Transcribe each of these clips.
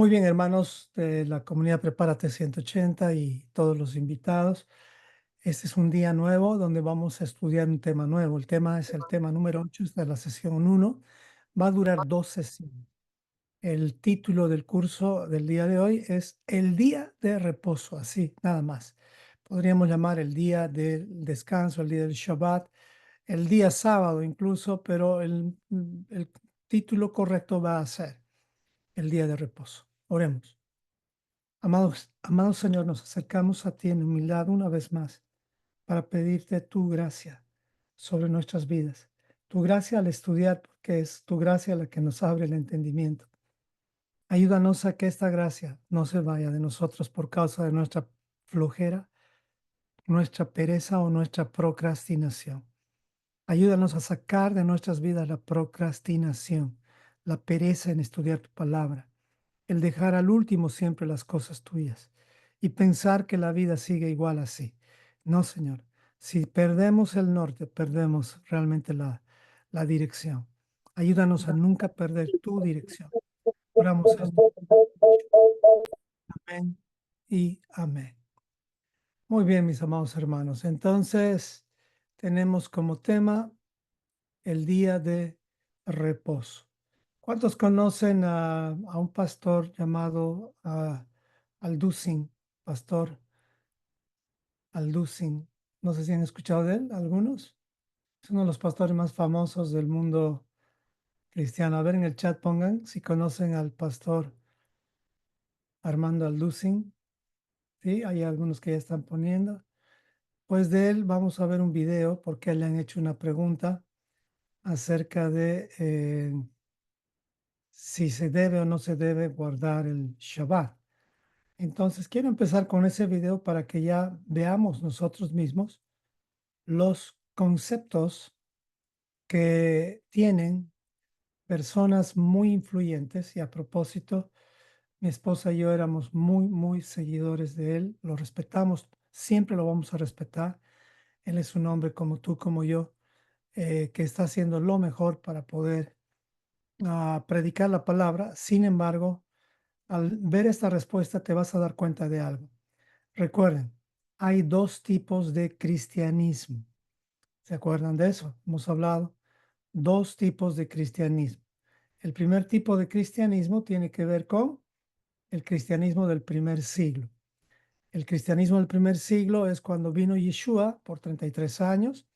Muy bien, hermanos de la comunidad Prepárate 180 y todos los invitados. Este es un día nuevo donde vamos a estudiar un tema nuevo. El tema es el tema número 8 de la sesión uno. Va a durar 2 sesiones. El título del curso del día de hoy es El día de reposo, así, nada más. Podríamos llamar el día del descanso, el día del Shabbat, el día sábado incluso, pero el título correcto va a ser el día de reposo. Oremos. Amado Señor, nos acercamos a ti en humildad una vez más para pedirte tu gracia sobre nuestras vidas. Tu gracia al estudiar, porque es tu gracia la que nos abre el entendimiento. Ayúdanos a que esta gracia no se vaya de nosotros por causa de nuestra flojera, nuestra pereza o nuestra procrastinación. Ayúdanos a sacar de nuestras vidas la procrastinación, la pereza en estudiar tu palabra, el dejar al último siempre las cosas tuyas y pensar que la vida sigue igual así. No, Señor. Si perdemos el norte, perdemos realmente la dirección. Ayúdanos a nunca perder tu dirección. Oramos esto. Amén y amén. Muy bien, mis amados hermanos. Entonces, tenemos como tema el día de reposo. ¿Cuántos conocen a un pastor llamado Alducin? Pastor Alducin. No sé si han escuchado de él, algunos. Es uno de los pastores más famosos del mundo cristiano. A ver, en el chat pongan si conocen al pastor Armando Alducin. Sí, hay algunos que ya están poniendo. Pues de él vamos a ver un video porque le han hecho una pregunta acerca de si se debe o no se debe guardar el Shabbat. Entonces, quiero empezar con ese video para que ya veamos nosotros mismos los conceptos que tienen personas muy influyentes. Y a propósito, mi esposa y yo éramos muy seguidores de él, lo respetamos, siempre lo vamos a respetar. Él es un hombre como tú, como yo, que está haciendo lo mejor para poder predicar la palabra. Sin embargo, al ver esta respuesta te vas a dar cuenta de algo. Recuerden, hay dos tipos de cristianismo. ¿Se acuerdan de eso? Hemos hablado. Dos tipos de cristianismo. El primer tipo de cristianismo tiene que ver con el cristianismo del primer siglo. El cristianismo del primer siglo es cuando vino Yeshua por 33 años,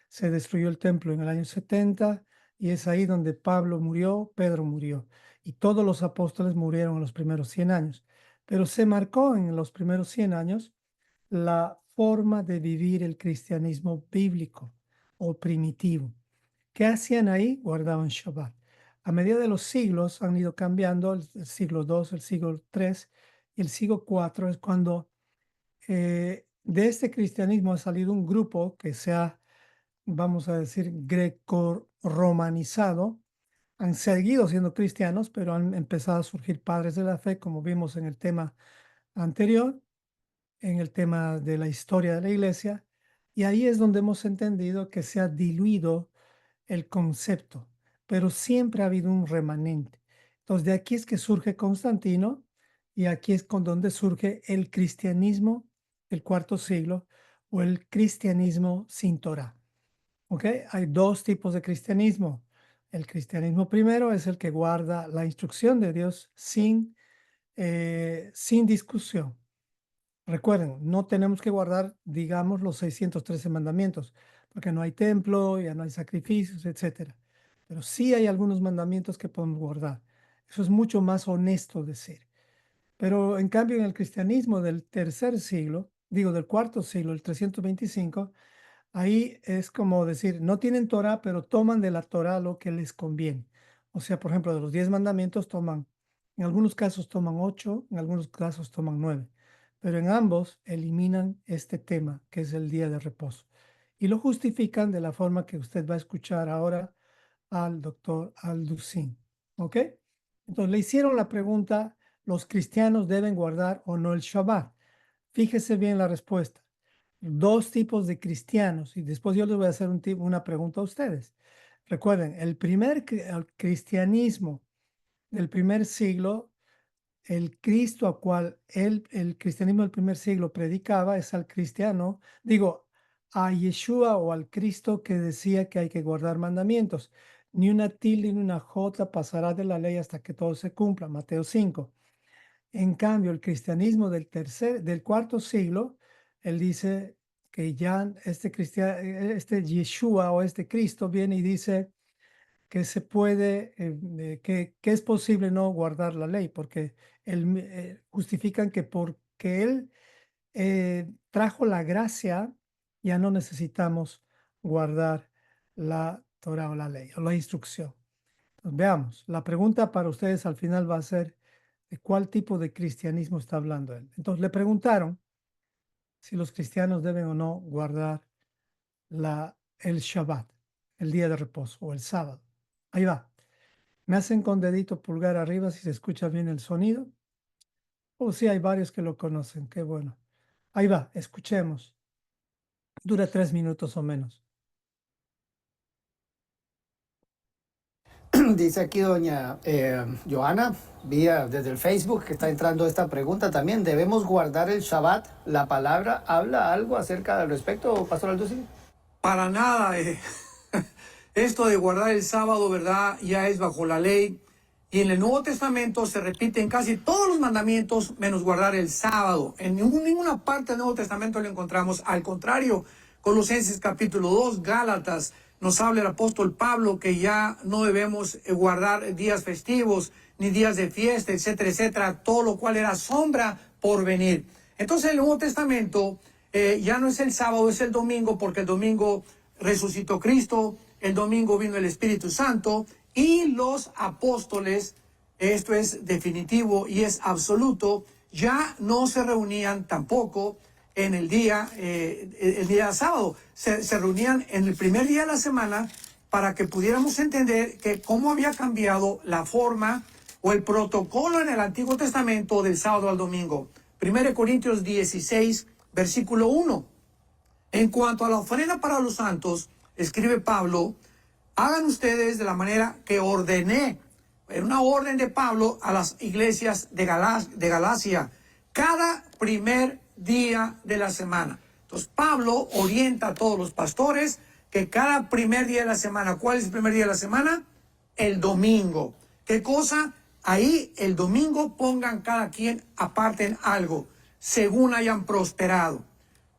se destruyó el templo en el año 70 y es ahí donde Pablo murió, Pedro murió y todos los apóstoles murieron en los primeros 100 años. Pero se marcó en los primeros 100 años la forma de vivir el cristianismo bíblico o primitivo. ¿Qué hacían ahí? Guardaban Shabbat. A medida de los siglos han ido cambiando, el siglo II, el siglo III y el siglo IV es cuando de este cristianismo ha salido un grupo que se ha, vamos a decir, greco-romanizado. Han seguido siendo cristianos, pero han empezado a surgir padres de la fe, como vimos en el tema anterior, en el tema de la historia de la iglesia. Y ahí es donde hemos entendido que se ha diluido el concepto, pero siempre ha habido un remanente. Entonces, de aquí es que surge Constantino y aquí es con donde surge el cristianismo del cuarto siglo o el cristianismo sin Torah. ¿Ok? Hay dos tipos de cristianismo. El cristianismo primero es el que guarda la instrucción de Dios sin discusión. Recuerden, no tenemos que guardar, digamos, los 613 mandamientos, porque no hay templo, ya no hay sacrificios, etcétera. Pero sí hay algunos mandamientos que podemos guardar. Eso es mucho más honesto decir. Pero en cambio, en el cristianismo del tercer siglo, digo del cuarto siglo, el 325, ahí es como decir, no tienen Torah, pero toman de la Torah lo que les conviene. O sea, por ejemplo, de los 10 mandamientos toman, en algunos casos toman 8, en algunos casos toman 9, pero en ambos eliminan este tema, que es el día de reposo. Y lo justifican de la forma que usted va a escuchar ahora al doctor Alducin. ¿Ok? Entonces le hicieron la pregunta, ¿los cristianos deben guardar o no el Shabbat? Fíjese bien la respuesta. Dos tipos de cristianos y después yo les voy a hacer una pregunta a ustedes. Recuerden, el cristianismo del primer siglo el Cristo a cual el cristianismo del primer siglo predicaba es al cristiano, digo, a Yeshua o al Cristo que decía que hay que guardar mandamientos. Ni una tilde ni una jota pasará de la ley hasta que todo se cumpla, Mateo 5. En cambio, el cristianismo del cuarto siglo, él dice que ya este Yeshua o este Cristo viene y dice que se puede, que es posible no guardar la ley, porque justifican que porque Él trajo la gracia, ya no necesitamos guardar la Torah o la ley o la instrucción. Entonces, veamos, la pregunta para ustedes al final va a ser, ¿de cuál tipo de cristianismo está hablando él? Entonces le preguntaron si los cristianos deben o no guardar el Shabbat, el día de reposo o el sábado. Ahí va. Me hacen con dedito pulgar arriba si se escucha bien el sonido. Oh, sí, hay varios que lo conocen. Qué bueno. Ahí va, escuchemos. Dura 3 minutos o menos. Dice aquí doña Joana, vía desde el Facebook, que está entrando esta pregunta también. ¿Debemos guardar el Shabbat? ¿La palabra habla algo acerca del respecto, Pastor Alducin? Para nada. Esto de guardar el sábado, ¿verdad? Ya es bajo la ley. Y en el Nuevo Testamento se repiten casi todos los mandamientos menos guardar el sábado. En ninguna parte del Nuevo Testamento lo encontramos. Al contrario, Colosenses capítulo 2, Gálatas, nos habla el apóstol Pablo que ya no debemos guardar días festivos, ni días de fiesta, etcétera, etcétera, todo lo cual era sombra por venir. Entonces el Nuevo Testamento ya no es el sábado, es el domingo, porque el domingo resucitó Cristo, el domingo vino el Espíritu Santo y los apóstoles, esto es definitivo y es absoluto, ya no se reunían tampoco en el día sábado, se reunían en el primer día de la semana para que pudiéramos entender que cómo había cambiado la forma o el protocolo en el Antiguo Testamento del sábado al domingo. 1 Corintios 16, versículo 1. En cuanto a la ofrenda para los santos, escribe Pablo, hagan ustedes de la manera que ordené, en una orden de Pablo a las iglesias de Galacia, cada primer día de la semana. Entonces Pablo orienta a todos los pastores que cada primer día de la semana, ¿cuál es el primer día de la semana? El domingo. ¿Qué cosa? Ahí el domingo pongan cada quien, aparten algo, según hayan prosperado,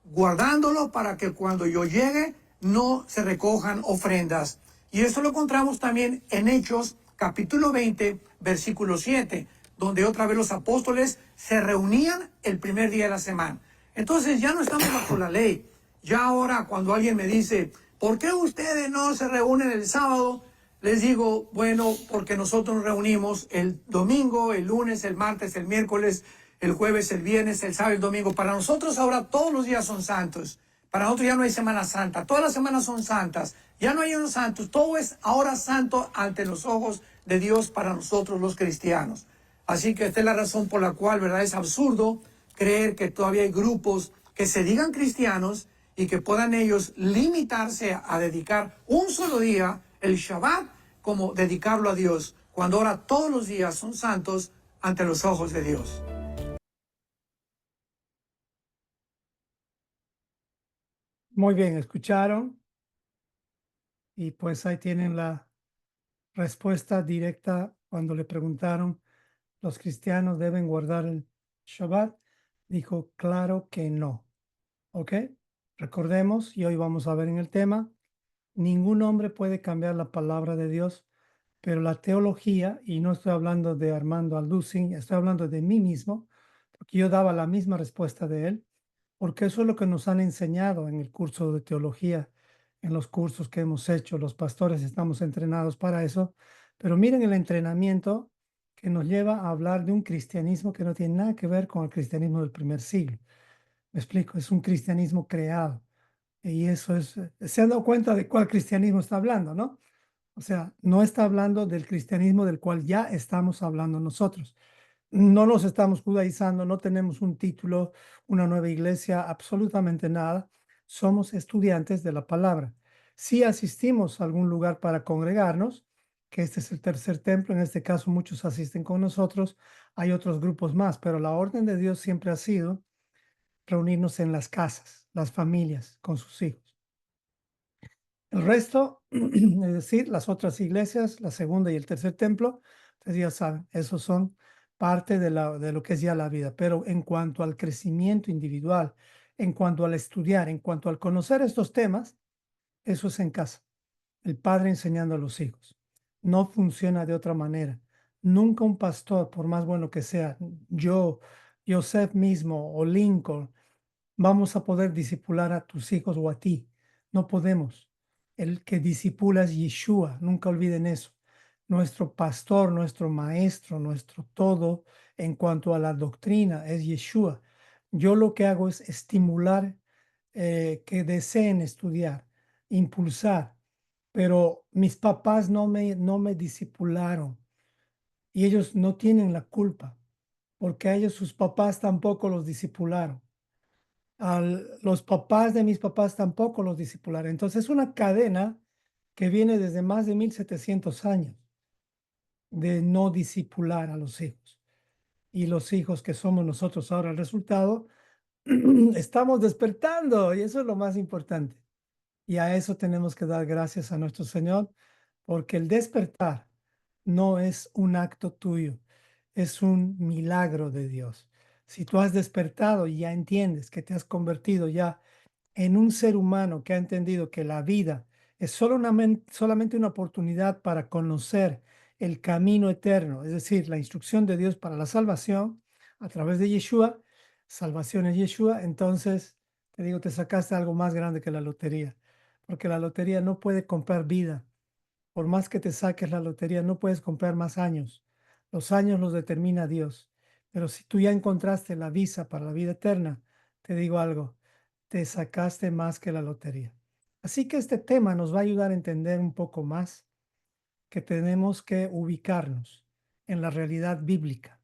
guardándolo para que cuando yo llegue no se recojan ofrendas. Y esto lo encontramos también en Hechos capítulo 20, versículo 7, donde otra vez los apóstoles se reunían el primer día de la semana. Entonces ya no estamos bajo la ley. Ya ahora cuando alguien me dice, ¿por qué ustedes no se reúnen el sábado? Les digo, bueno, porque nosotros nos reunimos el domingo, el lunes, el martes, el miércoles, el jueves, el viernes, el sábado, el domingo. Para nosotros ahora todos los días son santos. Para nosotros ya no hay Semana Santa. Todas las semanas son santas. Ya no hay unos santos. Todo es ahora santo ante los ojos de Dios para nosotros los cristianos. Así que esta es la razón por la cual, ¿verdad? Es absurdo creer que todavía hay grupos que se digan cristianos y que puedan ellos limitarse a dedicar un solo día, el Shabbat, como dedicarlo a Dios, cuando ahora todos los días son santos ante los ojos de Dios. Muy bien, escucharon. Y pues ahí tienen la respuesta directa cuando le preguntaron, ¿los cristianos deben guardar el Shabbat? Dijo, claro que no. ¿Ok? Recordemos, y hoy vamos a ver en el tema, ningún hombre puede cambiar la palabra de Dios, pero la teología, y no estoy hablando de Armando Alducin, estoy hablando de mí mismo, porque yo daba la misma respuesta de él, porque eso es lo que nos han enseñado en el curso de teología, en los cursos que hemos hecho, los pastores estamos entrenados para eso, pero miren el entrenamiento que nos lleva a hablar de un cristianismo que no tiene nada que ver con el cristianismo del primer siglo. Me explico, es un cristianismo creado. Y eso es, se han dado cuenta de cuál cristianismo está hablando, ¿no? O sea, no está hablando del cristianismo del cual ya estamos hablando nosotros. No nos estamos judaizando, no tenemos un título, una nueva iglesia, absolutamente nada. Somos estudiantes de la palabra. Si asistimos a algún lugar para congregarnos, que este es el tercer templo. En este caso, muchos asisten con nosotros. Hay otros grupos más, pero la orden de Dios siempre ha sido reunirnos en las casas, las familias, con sus hijos. El resto, es decir, las otras iglesias, la segunda y el tercer templo, ustedes ya saben, esos son parte de lo que es ya la vida. Pero en cuanto al crecimiento individual, en cuanto al estudiar, en cuanto al conocer estos temas, eso es en casa. El padre enseñando a los hijos. No funciona de otra manera. Nunca un pastor, por más bueno que sea, yo, Joseph mismo o Lincoln, vamos a poder disipular a tus hijos o a ti. No podemos. El que disipula es Yeshua, nunca olviden eso. Nuestro pastor, nuestro maestro, nuestro todo en cuanto a la doctrina es Yeshua. Yo lo que hago es estimular que deseen estudiar, impulsar, pero mis papás no me disipularon y ellos no tienen la culpa, porque a ellos sus papás tampoco los disipularon. Los papás de mis papás tampoco los discipularon. Entonces es una cadena que viene desde más de 1700 años de no discipular a los hijos. Y los hijos que somos nosotros ahora, el resultado, estamos despertando y eso es lo más importante. Y a eso tenemos que dar gracias a nuestro Señor, porque el despertar no es un acto tuyo, es un milagro de Dios. Si tú has despertado y ya entiendes que te has convertido ya en un ser humano que ha entendido que la vida es solamente una oportunidad para conocer el camino eterno, es decir, la instrucción de Dios para la salvación a través de Yeshua, salvación es Yeshua, entonces te digo, te sacaste algo más grande que la lotería, porque la lotería no puede comprar vida. Por más que te saques la lotería, no puedes comprar más años. Los años los determina Dios. Pero si tú ya encontraste la visa para la vida eterna, te digo algo, te sacaste más que la lotería. Así que este tema nos va a ayudar a entender un poco más que tenemos que ubicarnos en la realidad bíblica,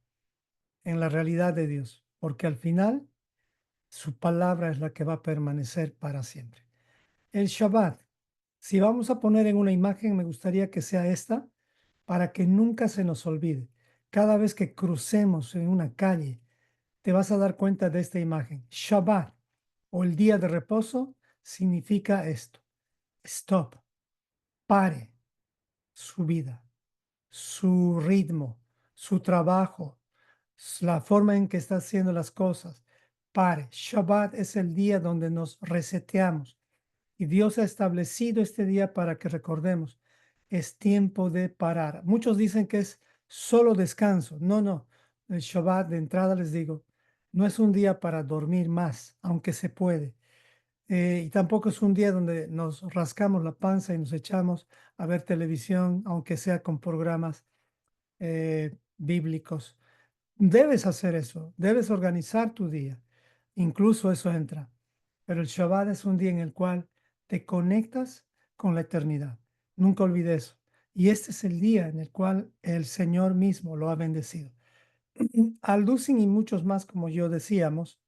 en la realidad de Dios, porque al final su palabra es la que va a permanecer para siempre. El Shabbat. Si vamos a poner en una imagen, me gustaría que sea esta, para que nunca se nos olvide. Cada vez que crucemos en una calle, te vas a dar cuenta de esta imagen. Shabbat o el día de reposo significa esto. Stop, pare su vida, su ritmo, su trabajo, la forma en que está haciendo las cosas. Pare. Shabbat es el día donde nos reseteamos. Y Dios ha establecido este día para que recordemos, es tiempo de parar. Muchos dicen que es solo descanso. No, no. El Shabbat de entrada les digo, no es un día para dormir más, aunque se puede. Y tampoco es un día donde nos rascamos la panza y nos echamos a ver televisión, aunque sea con programas bíblicos. Debes hacer eso, debes organizar tu día. Incluso eso entra. Pero el Shabbat es un día en el cual te conectas con la eternidad. Nunca olvides eso. Y este es el día en el cual el Señor mismo lo ha bendecido. Alducin y muchos más, como yo decíamos,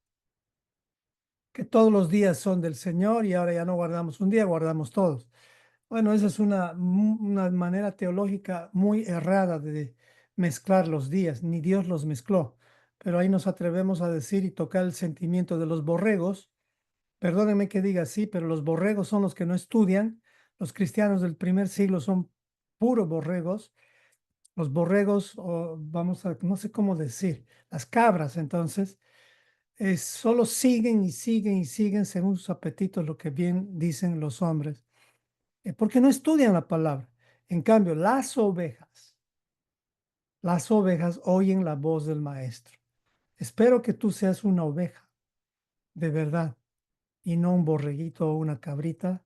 que todos los días son del Señor y ahora ya no guardamos un día, guardamos todos. Bueno, esa es una manera teológica muy errada de mezclar los días, ni Dios los mezcló. Pero ahí nos atrevemos a decir y tocar el sentimiento de los borregos. Perdónenme que diga así, pero los borregos son los que no estudian. Los cristianos del primer siglo son puros borregos. Los borregos, o vamos a, no sé cómo decir, las cabras, entonces, solo siguen y siguen y siguen según sus apetitos, lo que bien dicen los hombres, porque no estudian la palabra. En cambio, las ovejas oyen la voz del maestro. Espero que tú seas una oveja, de verdad, y no un borreguito o una cabrita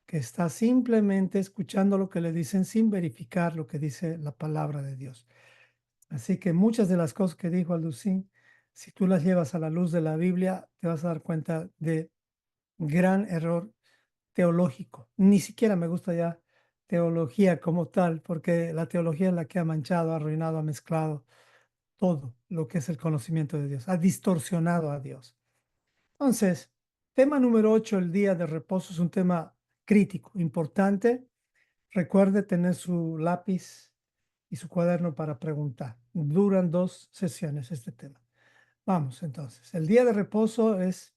que está simplemente escuchando lo que le dicen sin verificar lo que dice la palabra de Dios. Así que muchas de las cosas que dijo Alducín, si tú las llevas a la luz de la Biblia, te vas a dar cuenta de gran error teológico. Ni siquiera me gusta ya teología como tal, porque la teología es la que ha manchado, ha arruinado, ha mezclado todo lo que es el conocimiento de Dios, ha distorsionado a Dios. Entonces, tema número 8, el día de reposo, es un tema crítico, importante, Recuerde tener su lápiz y su cuaderno para preguntar. Duran 2 sesiones este tema. Vamos entonces. El día de reposo es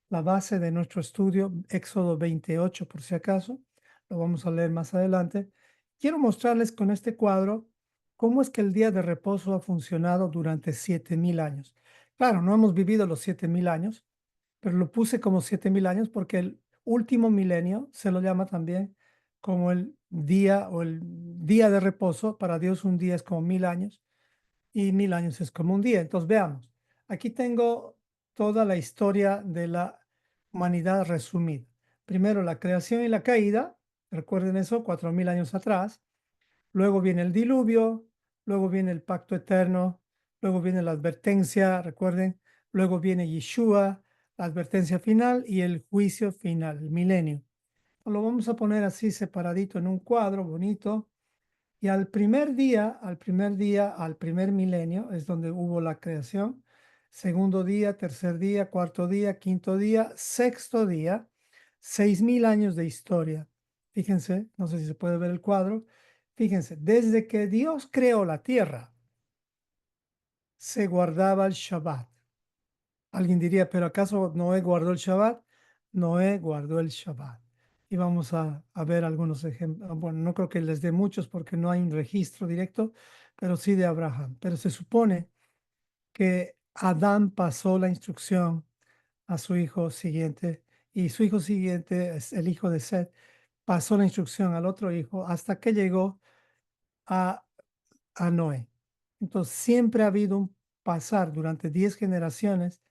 la base de nuestro estudio, Éxodo 28, por si acaso. Lo vamos a leer más adelante. Quiero mostrarles con este cuadro cómo es que el día de reposo ha funcionado durante 7000 años. Claro, no hemos vivido los 7000 años, pero lo puse como 7000 años porque el último milenio se lo llama también como el día o el día de reposo. Para Dios un día es como 1000 años y 1000 años es como un día. Entonces veamos, aquí tengo toda la historia de la humanidad resumida. Primero la creación y la caída, recuerden eso, 4000 años atrás. Luego viene el diluvio, luego viene el pacto eterno, luego viene la advertencia, recuerden, luego viene Yeshua, la advertencia final y el juicio final, el milenio. Lo vamos a poner así separadito en un cuadro bonito. Y al primer milenio es donde hubo la creación. Segundo día, tercer día, cuarto día, quinto día, sexto día, 6000 años de historia. Fíjense, no sé si se puede ver el cuadro. Fíjense, desde que Dios creó la tierra, se guardaba el Shabbat. Alguien diría, ¿pero acaso Noé guardó el Shabbat? Noé guardó el Shabbat. Y vamos a ver algunos ejemplos. Bueno, no creo que les dé muchos porque no hay un registro directo, pero sí de Abraham. Pero se supone que Adán pasó la instrucción a su hijo siguiente y su hijo siguiente, es el hijo de Set, pasó la instrucción al otro hijo hasta que llegó a, a Noé. Entonces siempre ha habido un pasar durante 10 generaciones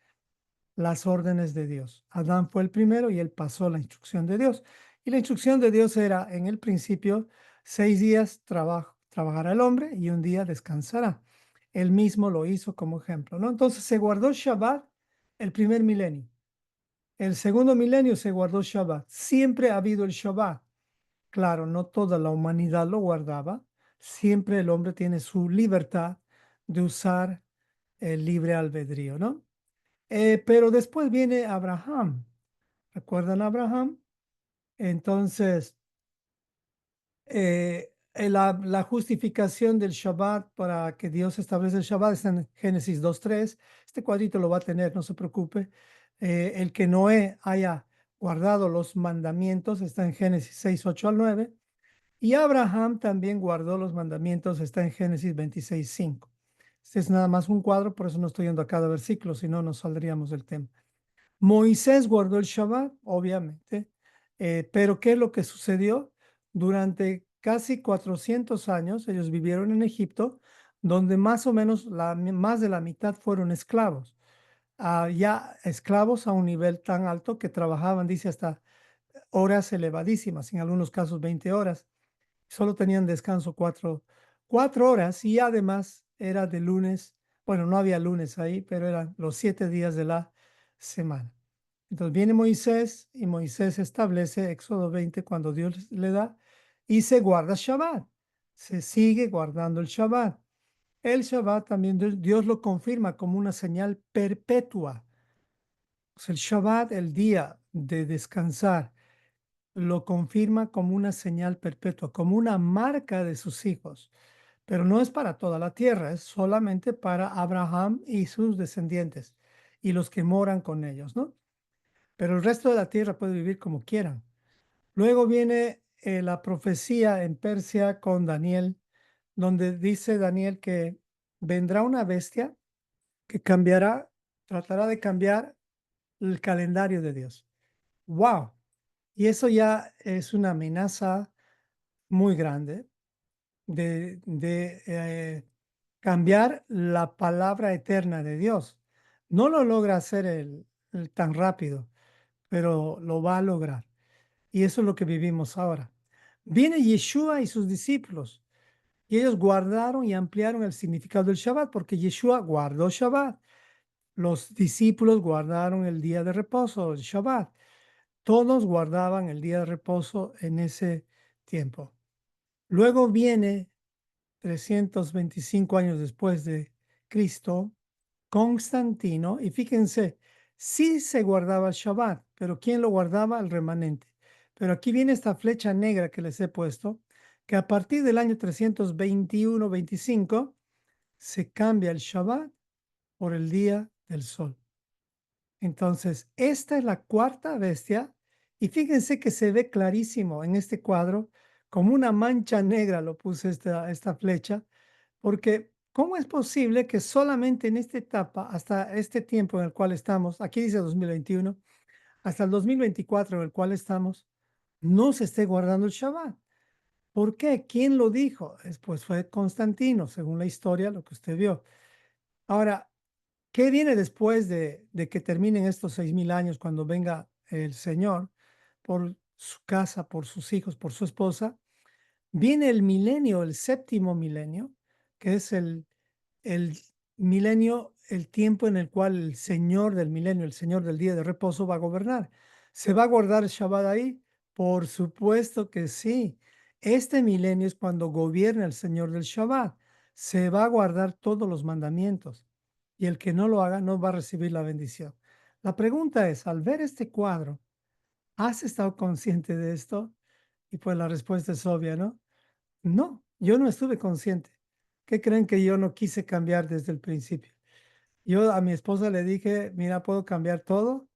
las órdenes de Dios. Adán fue el primero y él pasó la instrucción de Dios. Y la instrucción de Dios era, en el principio, 6 días trabajará el hombre y un día descansará. Él mismo lo hizo como ejemplo, ¿no? Entonces se guardó Shabbat el primer milenio. El segundo milenio se guardó Shabbat. Siempre ha habido el Shabbat. Claro, no toda la humanidad lo guardaba. Siempre el hombre tiene su libertad de usar el libre albedrío, ¿no? Pero después viene Abraham. ¿Recuerdan a Abraham? Entonces, la justificación del Shabbat para que Dios establece el Shabbat está en Génesis 2:3. Este cuadrito lo va a tener, no se preocupe. El que Noé haya guardado los mandamientos está en Génesis 6:8 al 9. Y Abraham también guardó los mandamientos, está en Génesis 26:5. Este es nada más un cuadro, por eso no estoy yendo a cada versículo, si no nos saldríamos del tema. Moisés guardó el Shabbat, obviamente, pero ¿qué es lo que sucedió? Durante casi 400 años ellos vivieron en Egipto, donde más o menos más de la mitad fueron esclavos. Ya esclavos a un nivel tan alto que trabajaban, dice, hasta horas elevadísimas, en algunos casos 20 horas. Solo tenían descanso 4 horas y además era de lunes, bueno, no había lunes ahí, pero eran los 7 días de la semana. Entonces viene Moisés y Moisés establece Éxodo 20 cuando Dios le da y se guarda Shabbat. Se sigue guardando el Shabbat. El Shabbat también Dios lo confirma como una señal perpetua. O sea, el Shabbat, el día de descansar, lo confirma como una señal perpetua, como una marca de sus hijos. Pero no es para toda la tierra, es solamente para Abraham y sus descendientes y los que moran con ellos, ¿no? Pero el resto de la tierra puede vivir como quieran. Luego viene la profecía en Persia con Daniel, donde dice Daniel que vendrá una bestia que cambiará, tratará de cambiar el calendario de Dios. ¡Wow! Y eso ya es una amenaza muy grande de cambiar la palabra eterna de Dios. No lo logra hacer tan rápido, pero lo va a lograr. Y eso es lo que vivimos ahora. Viene Yeshua y sus discípulos, y ellos guardaron y ampliaron el significado del Shabbat, porque Yeshua guardó Shabbat. Los discípulos guardaron el día de reposo, el Shabbat. Todos guardaban el día de reposo en ese tiempo. Luego viene 325 años después de Cristo, Constantino, y fíjense, sí se guardaba el Shabbat, pero ¿quién lo guardaba? El remanente. Pero aquí viene esta flecha negra que les he puesto, que a partir del año 321-25 se cambia el Shabbat por el día del sol. Entonces, esta es la cuarta bestia y fíjense que se ve clarísimo en este cuadro, como una mancha negra lo puse esta flecha, porque ¿cómo es posible que solamente en esta etapa, hasta este tiempo en el cual estamos, aquí dice 2021, hasta el 2024 en el cual estamos, no se esté guardando el Shabbat? ¿Por qué? ¿Quién lo dijo? Pues fue Constantino, según la historia, lo que usted vio. Ahora, ¿qué viene después de que terminen estos 6,000 años cuando venga el Señor por su casa, por sus hijos, por su esposa? Viene el milenio, el séptimo milenio, que es el milenio, el tiempo en el cual el Señor del milenio, el Señor del día de reposo va a gobernar. ¿Se va a guardar el Shabbat ahí? Por supuesto que sí. Este milenio es cuando gobierna el Señor del Shabbat. Se va a guardar todos los mandamientos y el que no lo haga no va a recibir la bendición. La pregunta es, al ver este cuadro, ¿has estado consciente de esto? Y pues la respuesta es obvia, ¿no? No, yo no estuve consciente. ¿Qué creen que yo no quise cambiar desde el principio? Yo a mi esposa le dije, mira, puedo cambiar todo,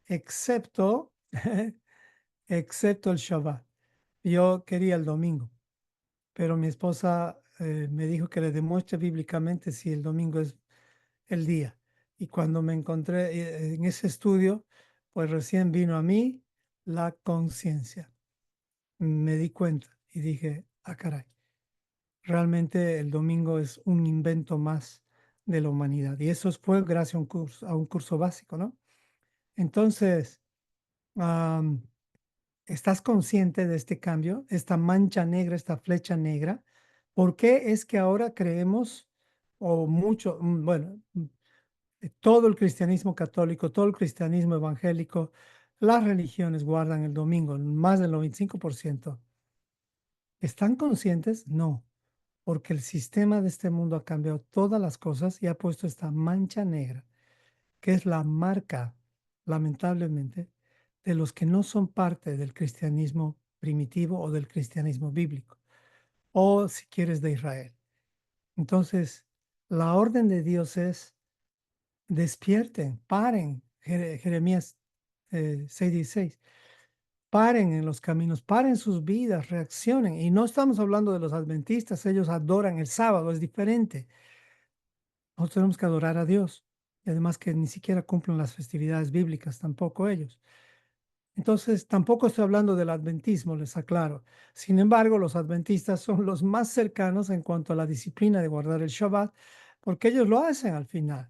excepto, excepto el Shabbat. Yo quería el domingo, pero mi esposa me dijo que le demuestre bíblicamente si el domingo es el día. Y cuando me encontré en ese estudio, pues recién vino a mí la conciencia. Me di cuenta y dije, ah, caray. Realmente el domingo es un invento más de la humanidad y eso fue gracias a un curso básico, ¿no? Entonces, am, ¿estás consciente de este cambio, esta mancha negra, esta flecha negra? ¿Por qué es que ahora creemos, o mucho, bueno, todo el cristianismo católico, todo el cristianismo evangélico, las religiones guardan el domingo, más del 95%? ¿Están conscientes? No. Porque el sistema de este mundo ha cambiado todas las cosas y ha puesto esta mancha negra, que es la marca, lamentablemente, de los que no son parte del cristianismo primitivo o del cristianismo bíblico, o si quieres de Israel. Entonces, la orden de Dios es despierten, paren, Jeremías 6:16. Paren en los caminos, paren sus vidas, reaccionen. Y no estamos hablando de los adventistas, ellos adoran el sábado, es diferente. Nosotros tenemos que adorar a Dios. Y además que ni siquiera cumplen las festividades bíblicas, tampoco ellos. Entonces, tampoco estoy hablando del adventismo, les aclaro. Sin embargo, los adventistas son los más cercanos en cuanto a la disciplina de guardar el Shabbat, porque ellos lo hacen al final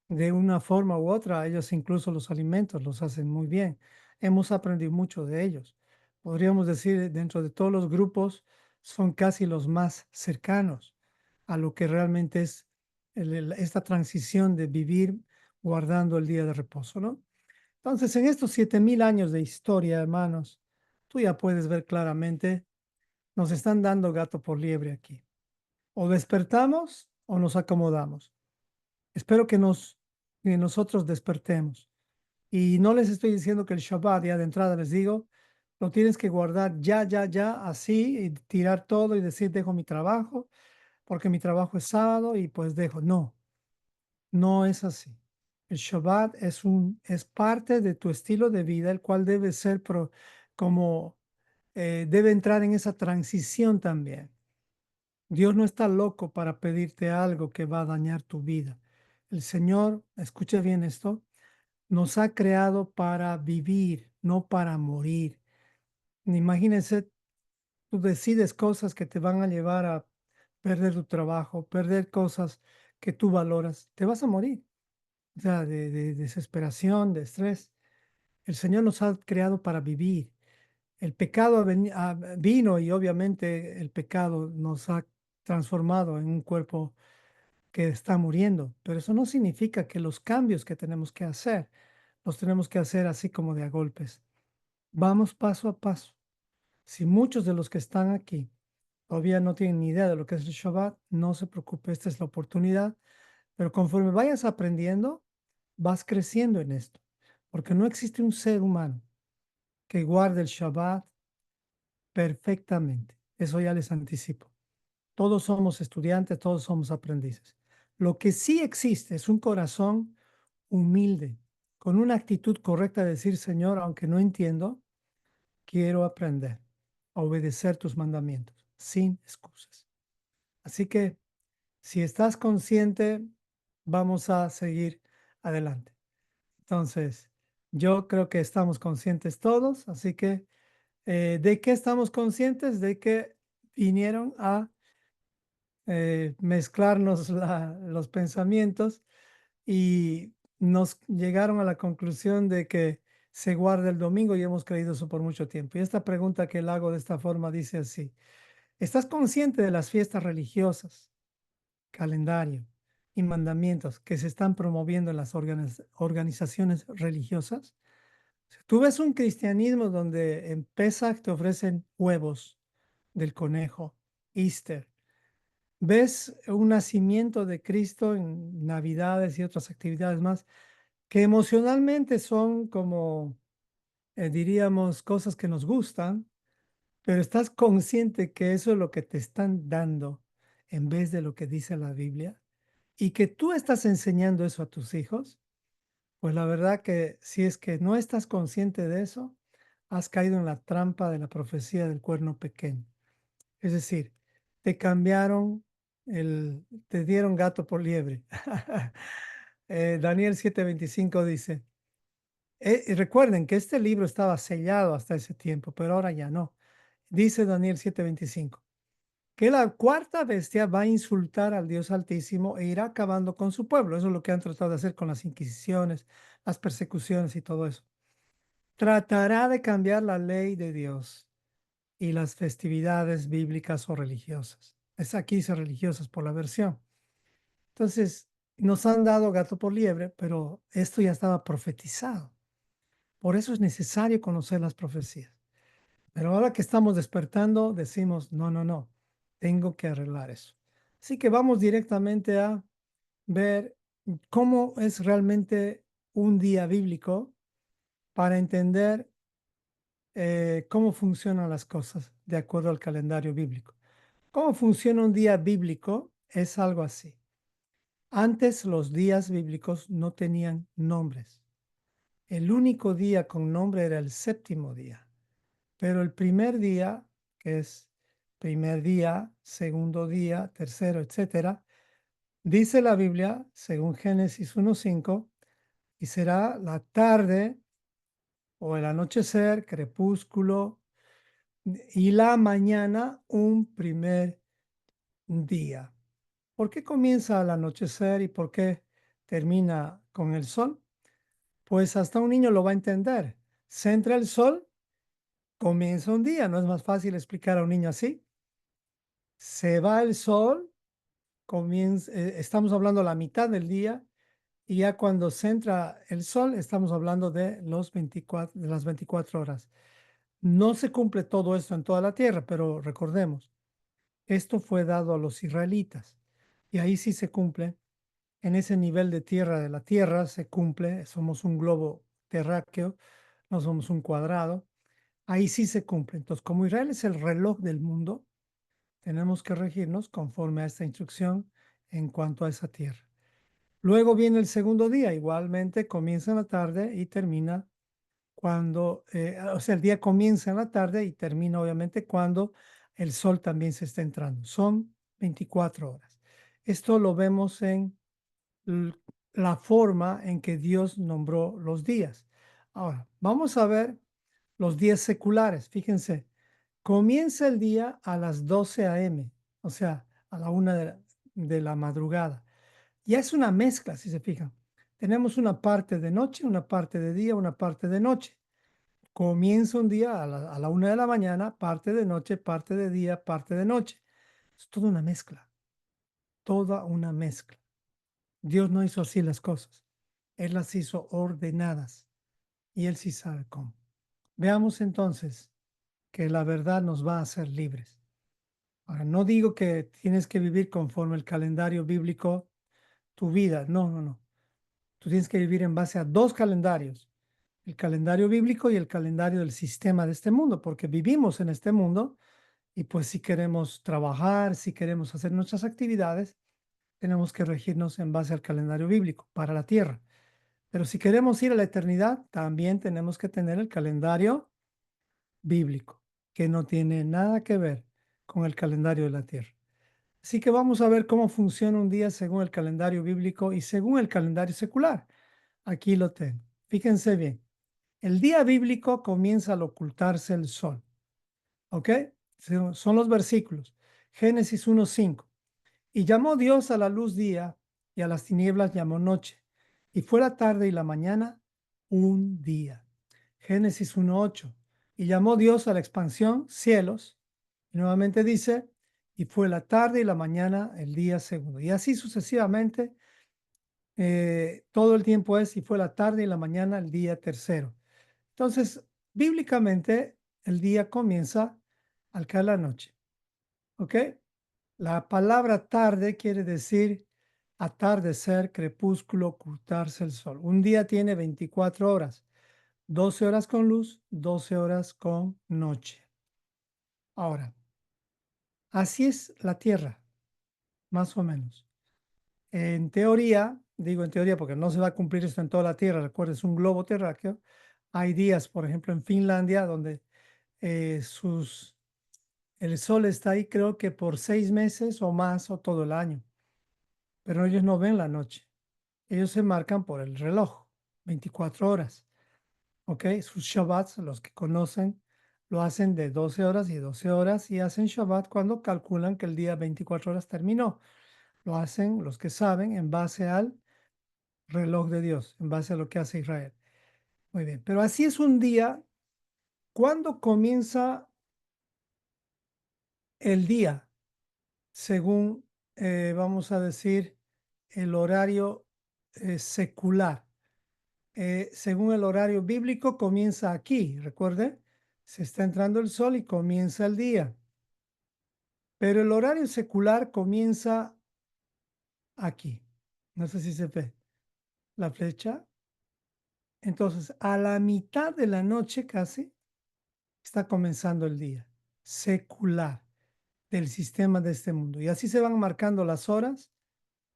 de una forma u otra. Ellos incluso los alimentos los hacen muy bien. Hemos aprendido mucho de ellos. Podríamos decir, dentro de todos los grupos, son casi los más cercanos a lo que realmente es esta transición de vivir guardando el día de reposo, ¿no? Entonces, en estos 7,000 años de historia, hermanos, tú ya puedes ver claramente, nos están dando gato por liebre aquí. O despertamos o nos acomodamos. Espero que nosotros despertemos. Y no les estoy diciendo que el Shabbat, ya de entrada les digo, lo tienes que guardar ya, ya, ya, así, y tirar todo y decir, dejo mi trabajo, porque mi trabajo es sábado y pues dejo. No, no es así. El Shabbat es parte de tu estilo de vida, el cual debe ser como, debe entrar en esa transición también. Dios no está loco para pedirte algo que va a dañar tu vida. El Señor, escuche bien esto, nos ha creado para vivir, no para morir. Imagínense, tú decides cosas que te van a llevar a perder tu trabajo, perder cosas que tú valoras, te vas a morir. O sea, de desesperación, de estrés. El Señor nos ha creado para vivir. El pecado vino y obviamente el pecado nos ha transformado en un cuerpo que está muriendo, pero eso no significa que los cambios que tenemos que hacer los tenemos que hacer así como de a golpes. Vamos paso a paso. Si muchos de los que están aquí todavía no tienen ni idea de lo que es el Shabbat, no se preocupe, esta es la oportunidad, pero conforme vayas aprendiendo, vas creciendo en esto, porque no existe un ser humano que guarde el Shabbat perfectamente. Eso ya les anticipo. Todos somos estudiantes, todos somos aprendices. Lo que sí existe es un corazón humilde, con una actitud correcta de decir, Señor, aunque no entiendo, quiero aprender a obedecer tus mandamientos, sin excusas. Así que si estás consciente, vamos a seguir adelante. Entonces, yo creo que estamos conscientes todos, así que ¿de qué estamos conscientes? De que vinieron a mezclarnos los pensamientos y nos llegaron a la conclusión de que se guarda el domingo y hemos creído eso por mucho tiempo. Y esta pregunta que le hago de esta forma dice así: ¿estás consciente de las fiestas religiosas, calendario y mandamientos que se están promoviendo en las organizaciones religiosas? Tú ves un cristianismo donde en Pesach te ofrecen huevos del conejo, Easter. Ves un nacimiento de Cristo en Navidades y otras actividades más que emocionalmente son como, diríamos, cosas que nos gustan, pero estás consciente que eso es lo que te están dando en vez de lo que dice la Biblia y que tú estás enseñando eso a tus hijos. Pues la verdad que si es que no estás consciente de eso, has caído en la trampa de la profecía del cuerno pequeño. Es decir, te cambiaron te dieron gato por liebre. Daniel 7:25 dice, y recuerden que este libro estaba sellado hasta ese tiempo, pero ahora ya no. Dice Daniel 7:25, que la cuarta bestia va a insultar al Dios Altísimo e irá acabando con su pueblo. Eso es lo que han tratado de hacer con las inquisiciones, las persecuciones y todo eso. Tratará de cambiar la ley de Dios y las festividades bíblicas o religiosas. Es aquí dice religiosas por la versión. Entonces, nos han dado gato por liebre, pero esto ya estaba profetizado. Por eso es necesario conocer las profecías. Pero ahora que estamos despertando, decimos, no, no, no, tengo que arreglar eso. Así que vamos directamente a ver cómo es realmente un día bíblico para entender cómo funcionan las cosas de acuerdo al calendario bíblico. ¿Cómo funciona un día bíblico? Es algo así. Antes los días bíblicos no tenían nombres. El único día con nombre era el séptimo día. Pero el primer día, que es primer día, segundo día, tercero, etcétera, dice la Biblia, según Génesis 1:5, y será la tarde o el anochecer, crepúsculo, y la mañana un primer día. ¿Por qué comienza al anochecer y por qué termina con el sol? Pues hasta un niño lo va a entender. Se entra el sol, comienza un día. ¿No es más fácil explicar a un niño así? Se va el sol, comienza, estamos hablando la mitad del día, y ya cuando se entra el sol, estamos hablando de de las 24 horas. No se cumple todo esto en toda la tierra, pero recordemos, esto fue dado a los israelitas y ahí sí se cumple. En ese nivel de tierra de la tierra se cumple. Somos un globo terráqueo, no somos un cuadrado. Ahí sí se cumple. Entonces, como Israel es el reloj del mundo, tenemos que regirnos conforme a esta instrucción en cuanto a esa tierra. Luego viene el segundo día, igualmente comienza en la tarde y termina cuando, o sea, el día comienza en la tarde y termina obviamente cuando el sol también se está entrando. Son 24 horas. Esto lo vemos en la forma en que Dios nombró los días. Ahora, vamos a ver los días seculares. Fíjense, comienza el día a las 12 a.m., o sea, a la 1 de la madrugada. Ya es una mezcla, si se fijan. Tenemos una parte de noche, una parte de día, una parte de noche. Comienza un día a la 1 de la mañana, parte de noche, parte de día, parte de noche. Es toda una mezcla, toda una mezcla. Dios no hizo así las cosas. Él las hizo ordenadas y Él sí sabe cómo. Veamos entonces que la verdad nos va a hacer libres. Ahora, no digo que tienes que vivir conforme el calendario bíblico tu vida. No, no, no. Tú tienes que vivir en base a dos calendarios, el calendario bíblico y el calendario del sistema de este mundo, porque vivimos en este mundo Y pues si queremos trabajar, si queremos hacer nuestras actividades, tenemos que regirnos en base al calendario bíblico para la tierra. Pero si queremos ir a la eternidad, también tenemos que tener el calendario bíblico, que no tiene nada que ver con el calendario de la tierra. Así que vamos a ver cómo funciona un día según el calendario bíblico y según el calendario secular. Aquí lo tengo. Fíjense bien. El día bíblico comienza al ocultarse el sol. ¿Ok? Son los versículos. Génesis 1:5. Y llamó Dios a la luz día y a las tinieblas llamó noche. Y fue la tarde y la mañana un día. Génesis 1:8. Y llamó Dios a la expansión cielos. Y nuevamente dice, y fue la tarde y la mañana el día segundo. Y así sucesivamente, todo el tiempo es, y fue la tarde y la mañana el día tercero. Entonces, bíblicamente, el día comienza al caer la noche. ¿Ok? La palabra tarde quiere decir atardecer, crepúsculo, ocultarse el sol. Un día tiene 24 horas, 12 horas con luz, 12 horas con noche. Ahora, así es la Tierra, más o menos. En teoría, digo en teoría porque no se va a cumplir esto en toda la Tierra, recuerda, es un globo terráqueo. Hay días, por ejemplo, en Finlandia, donde eh, sus, el sol está ahí creo que por 6 meses o más o todo el año, pero ellos no ven la noche. Ellos se marcan por el reloj, 24 horas, ¿ok? Sus Shabbats, los que conocen, lo hacen de 12 horas y 12 horas y hacen Shabbat cuando calculan que el día 24 horas terminó. Lo hacen los que saben en base al reloj de Dios, en base a lo que hace Israel. Muy bien, pero así es un día. ¿Cuándo comienza el día? Según, vamos a decir, el horario secular. Según el horario bíblico, comienza aquí. Recuerde, se está entrando el sol y comienza el día. Pero el horario secular comienza aquí. No sé si se ve la flecha. Entonces, a la mitad de la noche casi está comenzando el día secular del sistema de este mundo. Y así se van marcando las horas,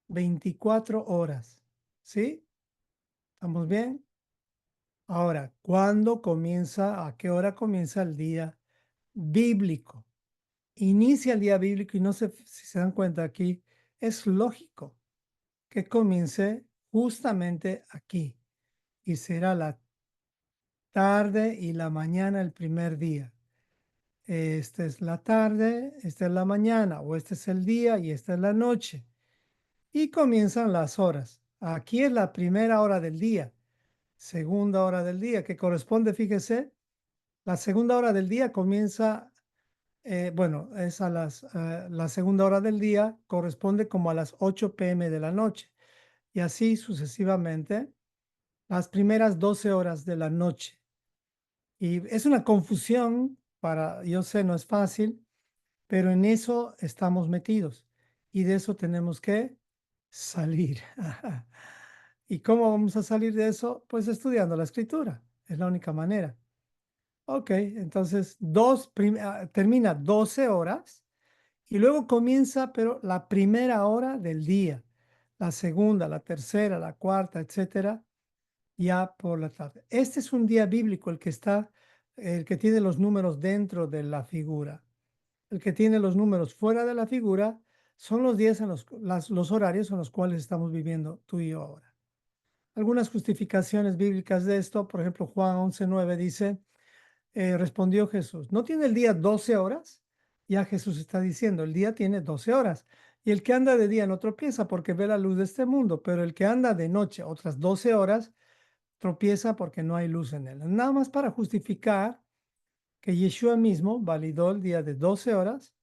24 horas. ¿Sí? ¿Estamos bien? Ahora, ¿cuándo comienza, a qué hora comienza el día bíblico? Inicia el día bíblico y no sé si se dan cuenta aquí, es lógico que comience justamente aquí y será la tarde y la mañana el primer día. Esta es la tarde, esta es la mañana, o este es el día y esta es la noche. Y comienzan las horas. Aquí es la primera hora del día, segunda hora del día, que corresponde, fíjese, la segunda hora del día comienza, bueno, es la segunda hora del día corresponde como a las 8 p.m. de la noche. Y así sucesivamente, las primeras 12 horas de la noche. Y es una confusión yo sé, no es fácil, pero en eso estamos metidos y de eso tenemos que salir. ¿Y cómo vamos a salir de eso? Pues estudiando la escritura, es la única manera. Ok, entonces termina 12 horas y luego comienza, pero la primera hora del día, la segunda, la tercera, la cuarta, etcétera, ya por la tarde. Este es un día bíblico, el que tiene los números dentro de la figura. El que tiene los números fuera de la figura son los días los horarios en los cuales estamos viviendo tú y yo ahora. Algunas justificaciones bíblicas de esto, por ejemplo, Juan 11:9 dice, respondió Jesús, ¿no tiene el día 12 horas? Ya Jesús está diciendo, el día tiene 12 horas. Y el que anda de día no tropieza porque ve la luz de este mundo, pero el que anda de noche otras 12 horas tropieza porque no hay luz en él. Nada más para justificar que Yeshua mismo validó el día de 12 horas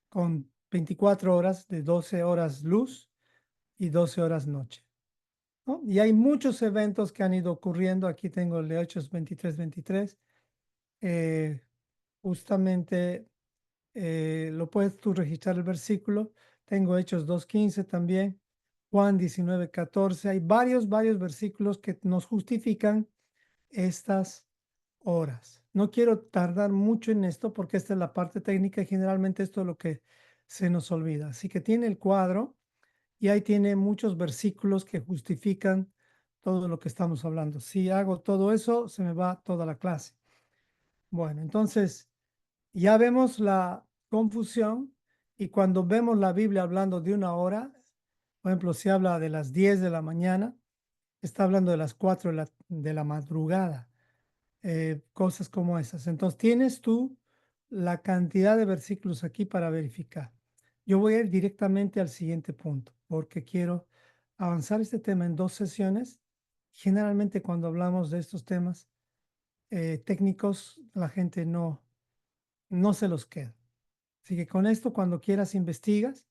con 24 horas de 12 horas luz y 12 horas noche, ¿no? Y hay muchos eventos que han ido ocurriendo. Aquí tengo el de Hechos 23:23. Eh, justamente lo puedes tú registrar el versículo. Tengo Hechos 2:15 también. Juan 19:14. Hay varios versículos que nos justifican estas horas. No quiero tardar mucho en esto porque esta es la parte técnica y generalmente esto es lo que se nos olvida. Así que tiene el cuadro y ahí tiene muchos versículos que justifican todo lo que estamos hablando. Si hago todo eso, se me va toda la clase. Bueno, entonces ya vemos la confusión y cuando vemos la Biblia hablando de una hora, por ejemplo, si habla de las 10 de la mañana, está hablando de las 4 de la madrugada, cosas como esas. Entonces, tienes tú la cantidad de versículos aquí para verificar. Yo voy a ir directamente al siguiente punto porque quiero avanzar este tema en dos sesiones. Generalmente cuando hablamos de estos temas técnicos, la gente no se los queda. Así que con esto, cuando quieras, investigas,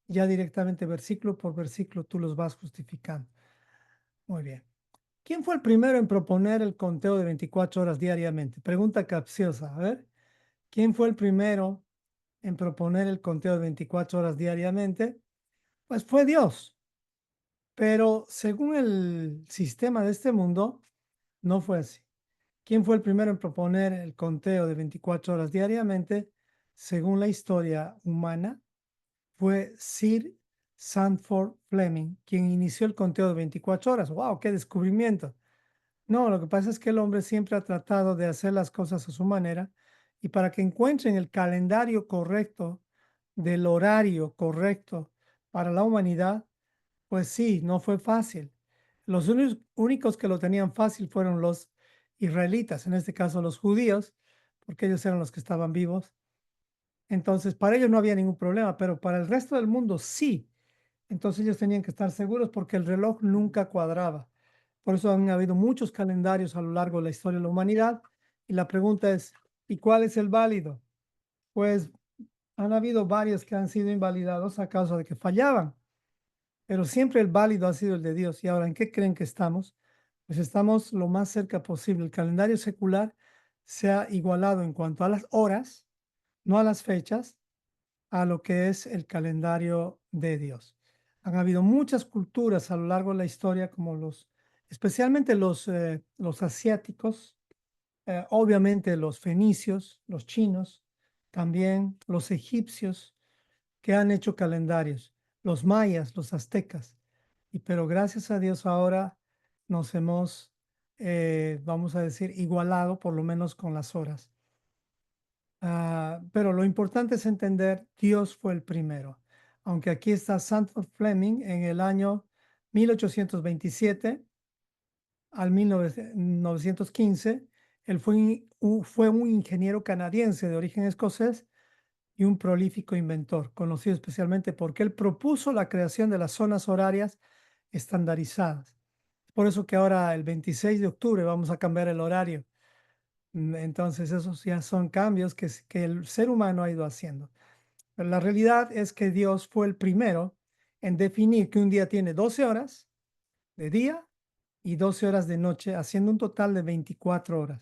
ya directamente versículo por versículo tú los vas justificando. Muy bien. ¿Quién fue el primero en proponer el conteo de 24 horas diariamente? Pregunta capciosa. A ver, ¿quién fue el primero en proponer el conteo de 24 horas diariamente? Pues fue Dios. Pero según el sistema de este mundo, no fue así. ¿Quién fue el primero en proponer el conteo de 24 horas diariamente? Según la historia humana, fue Sir Sandford Fleming, quien inició el conteo de 24 horas. ¡Wow! ¡Qué descubrimiento! No, lo que pasa es que el hombre siempre ha tratado de hacer las cosas a su manera y para que encuentren el calendario correcto del horario correcto para la humanidad, pues sí, no fue fácil. Los únicos que lo tenían fácil fueron los israelitas, en este caso los judíos, porque ellos eran los que estaban vivos. Entonces, para ellos no había ningún problema, pero para el resto del mundo sí. Entonces ellos tenían que estar seguros porque el reloj nunca cuadraba. Por eso han habido muchos calendarios a lo largo de la historia de la humanidad. Y la pregunta es, ¿y cuál es el válido? Pues han habido varios que han sido invalidados a causa de que fallaban, pero siempre el válido ha sido el de Dios. ¿Y ahora en qué creen que estamos? Pues estamos lo más cerca posible. El calendario secular se ha igualado en cuanto a las horas, no a las fechas, a lo que es el calendario de Dios. Han habido muchas culturas a lo largo de la historia, como especialmente los asiáticos, obviamente los fenicios, los chinos, también los egipcios, que han hecho calendarios, los mayas, los aztecas. Pero gracias a Dios ahora nos hemos, vamos a decir, igualado por lo menos con las horas. Pero lo importante es entender, Dios fue el primero. Aunque aquí está Sandford Fleming en el año 1827 al 1915, él fue un ingeniero canadiense de origen escocés y un prolífico inventor, conocido especialmente porque él propuso la creación de las zonas horarias estandarizadas. Por eso que ahora el 26 de octubre vamos a cambiar el horario. Entonces, esos ya son cambios que el ser humano ha ido haciendo. Pero la realidad es que Dios fue el primero en definir que un día tiene 12 horas de día y 12 horas de noche, haciendo un total de 24 horas.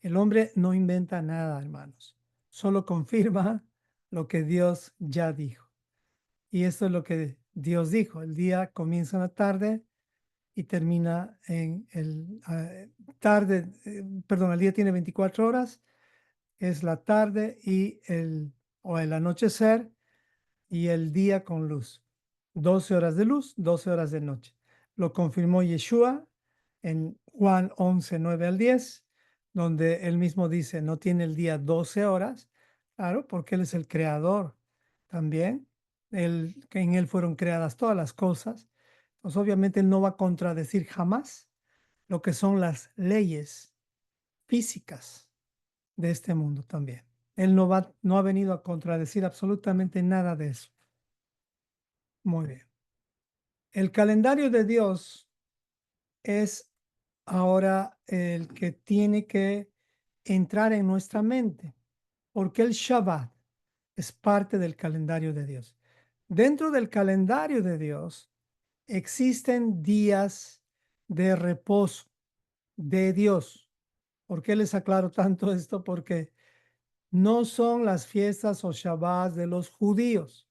El hombre no inventa nada, hermanos. Solo confirma lo que Dios ya dijo. Y esto es lo que Dios dijo. El día comienza en la tarde y termina en el tarde, perdón, el día tiene 24 horas, es la tarde o el anochecer y el día con luz. 12 horas de luz, 12 horas de noche. Lo confirmó Yeshua en Juan 11 9 al 10, donde él mismo dice, no tiene el día 12 horas, claro, porque él es el creador también. Que en él fueron creadas todas las cosas. Pues obviamente él no va a contradecir jamás lo que son las leyes físicas de este mundo también. Él no ha venido a contradecir absolutamente nada de eso. Muy bien. El calendario de Dios es ahora el que tiene que entrar en nuestra mente, porque el Shabbat es parte del calendario de Dios. Dentro del calendario de Dios existen días de reposo de Dios. ¿Por qué les aclaro tanto esto? Porque no son las fiestas o Shabbats de los judíos.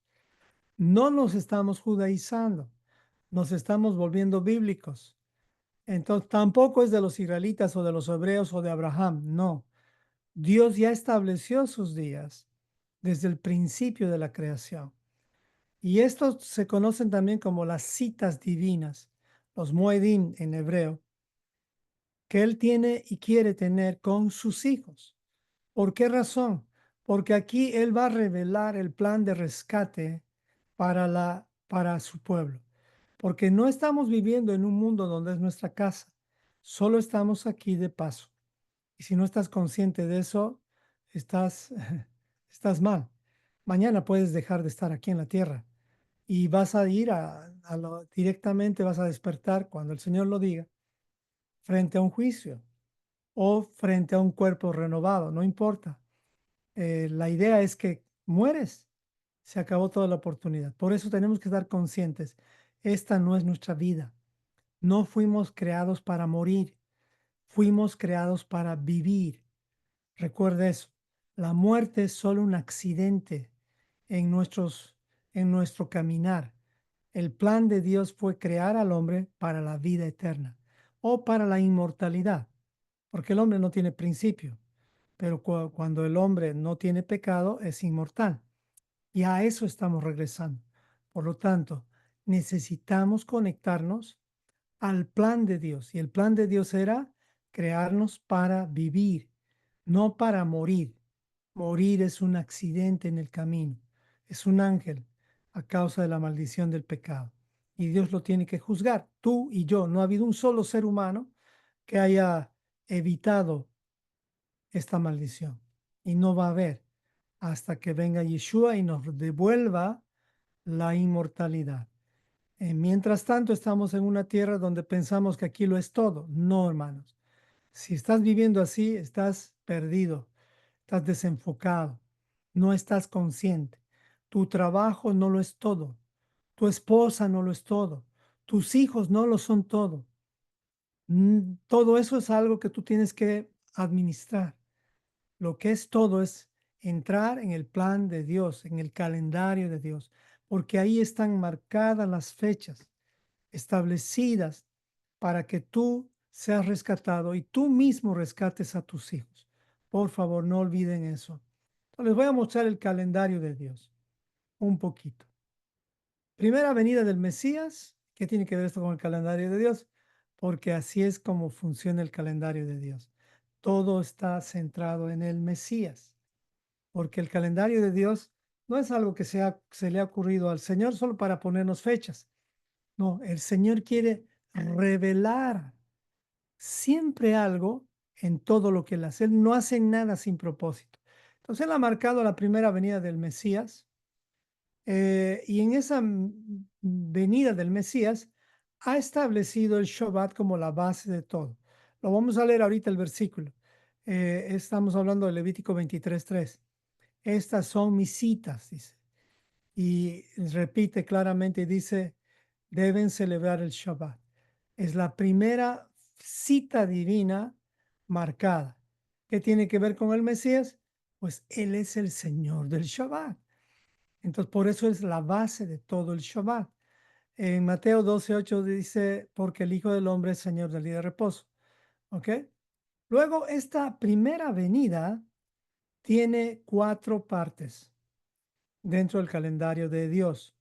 No nos estamos judaizando, nos estamos volviendo bíblicos. Entonces, tampoco es de los israelitas o de los hebreos o de Abraham, no. Dios ya estableció sus días desde el principio de la creación. Y estos se conocen también como las citas divinas, los moedim en hebreo, que Él tiene y quiere tener con sus hijos. ¿Por qué razón? Porque aquí Él va a revelar el plan de rescate para su pueblo. Porque no estamos viviendo en un mundo donde es nuestra casa, solo estamos aquí de paso. Y si no estás consciente de eso, estás, estás mal. Mañana puedes dejar de estar aquí en la tierra y vas a ir directamente, vas a despertar cuando el Señor lo diga, frente a un juicio o frente a un cuerpo renovado, no importa. La idea es que mueres, se acabó toda la oportunidad. Por eso tenemos que estar conscientes. Esta no es nuestra vida. No fuimos creados para morir, fuimos creados para vivir. Recuerda eso. La muerte es solo un accidente en en nuestro caminar. El plan de Dios fue crear al hombre para la vida eterna o para la inmortalidad, porque el hombre no tiene principio, pero cuando el hombre no tiene pecado es inmortal. Y a eso estamos regresando. Por lo tanto, necesitamos conectarnos al plan de Dios. Y el plan de Dios era crearnos para vivir, no para morir. Morir es un accidente en el camino, es un ángel a causa de la maldición del pecado. Y Dios lo tiene que juzgar, tú y yo. No ha habido un solo ser humano que haya evitado esta maldición. Y no va a haber hasta que venga Yeshua y nos devuelva la inmortalidad. Mientras tanto, estamos en una tierra donde pensamos que aquí lo es todo. No, hermanos. Si estás viviendo así, estás perdido, estás desenfocado, no estás consciente. Tu trabajo no lo es todo. Tu esposa no lo es todo. Tus hijos no lo son todo. Todo eso es algo que tú tienes que administrar. Lo que es todo es entrar en el plan de Dios, en el calendario de Dios, porque ahí están marcadas las fechas establecidas para que tú seas rescatado y tú mismo rescates a tus hijos. Por favor, no olviden eso. Les voy a mostrar el calendario de Dios un poquito. Primera venida del Mesías. ¿Qué tiene que ver esto con el calendario de Dios? Porque así es como funciona el calendario de Dios. Todo está centrado en el Mesías, porque el calendario de Dios no es algo que se le ha ocurrido al Señor solo para ponernos fechas. No, el Señor quiere revelar siempre algo en todo lo que Él hace. Él no hace nada sin propósito. Entonces Él ha marcado la primera venida del Mesías, y en esa venida del Mesías ha establecido el Shabbat como la base de todo. Lo vamos a leer ahorita el versículo. Estamos hablando de Levítico 23:3. Estas son mis citas, dice. Y repite claramente, dice, deben celebrar el Shabbat. Es la primera cita divina marcada. ¿Qué tiene que ver con el Mesías? Pues Él es el Señor del Shabbat. Entonces, por eso es la base de todo el Shabbat. En Mateo 12:8 dice, porque el Hijo del Hombre es Señor del día de reposo. ¿Ok? Luego, esta primera venida tiene 4 partes dentro del calendario de Dios.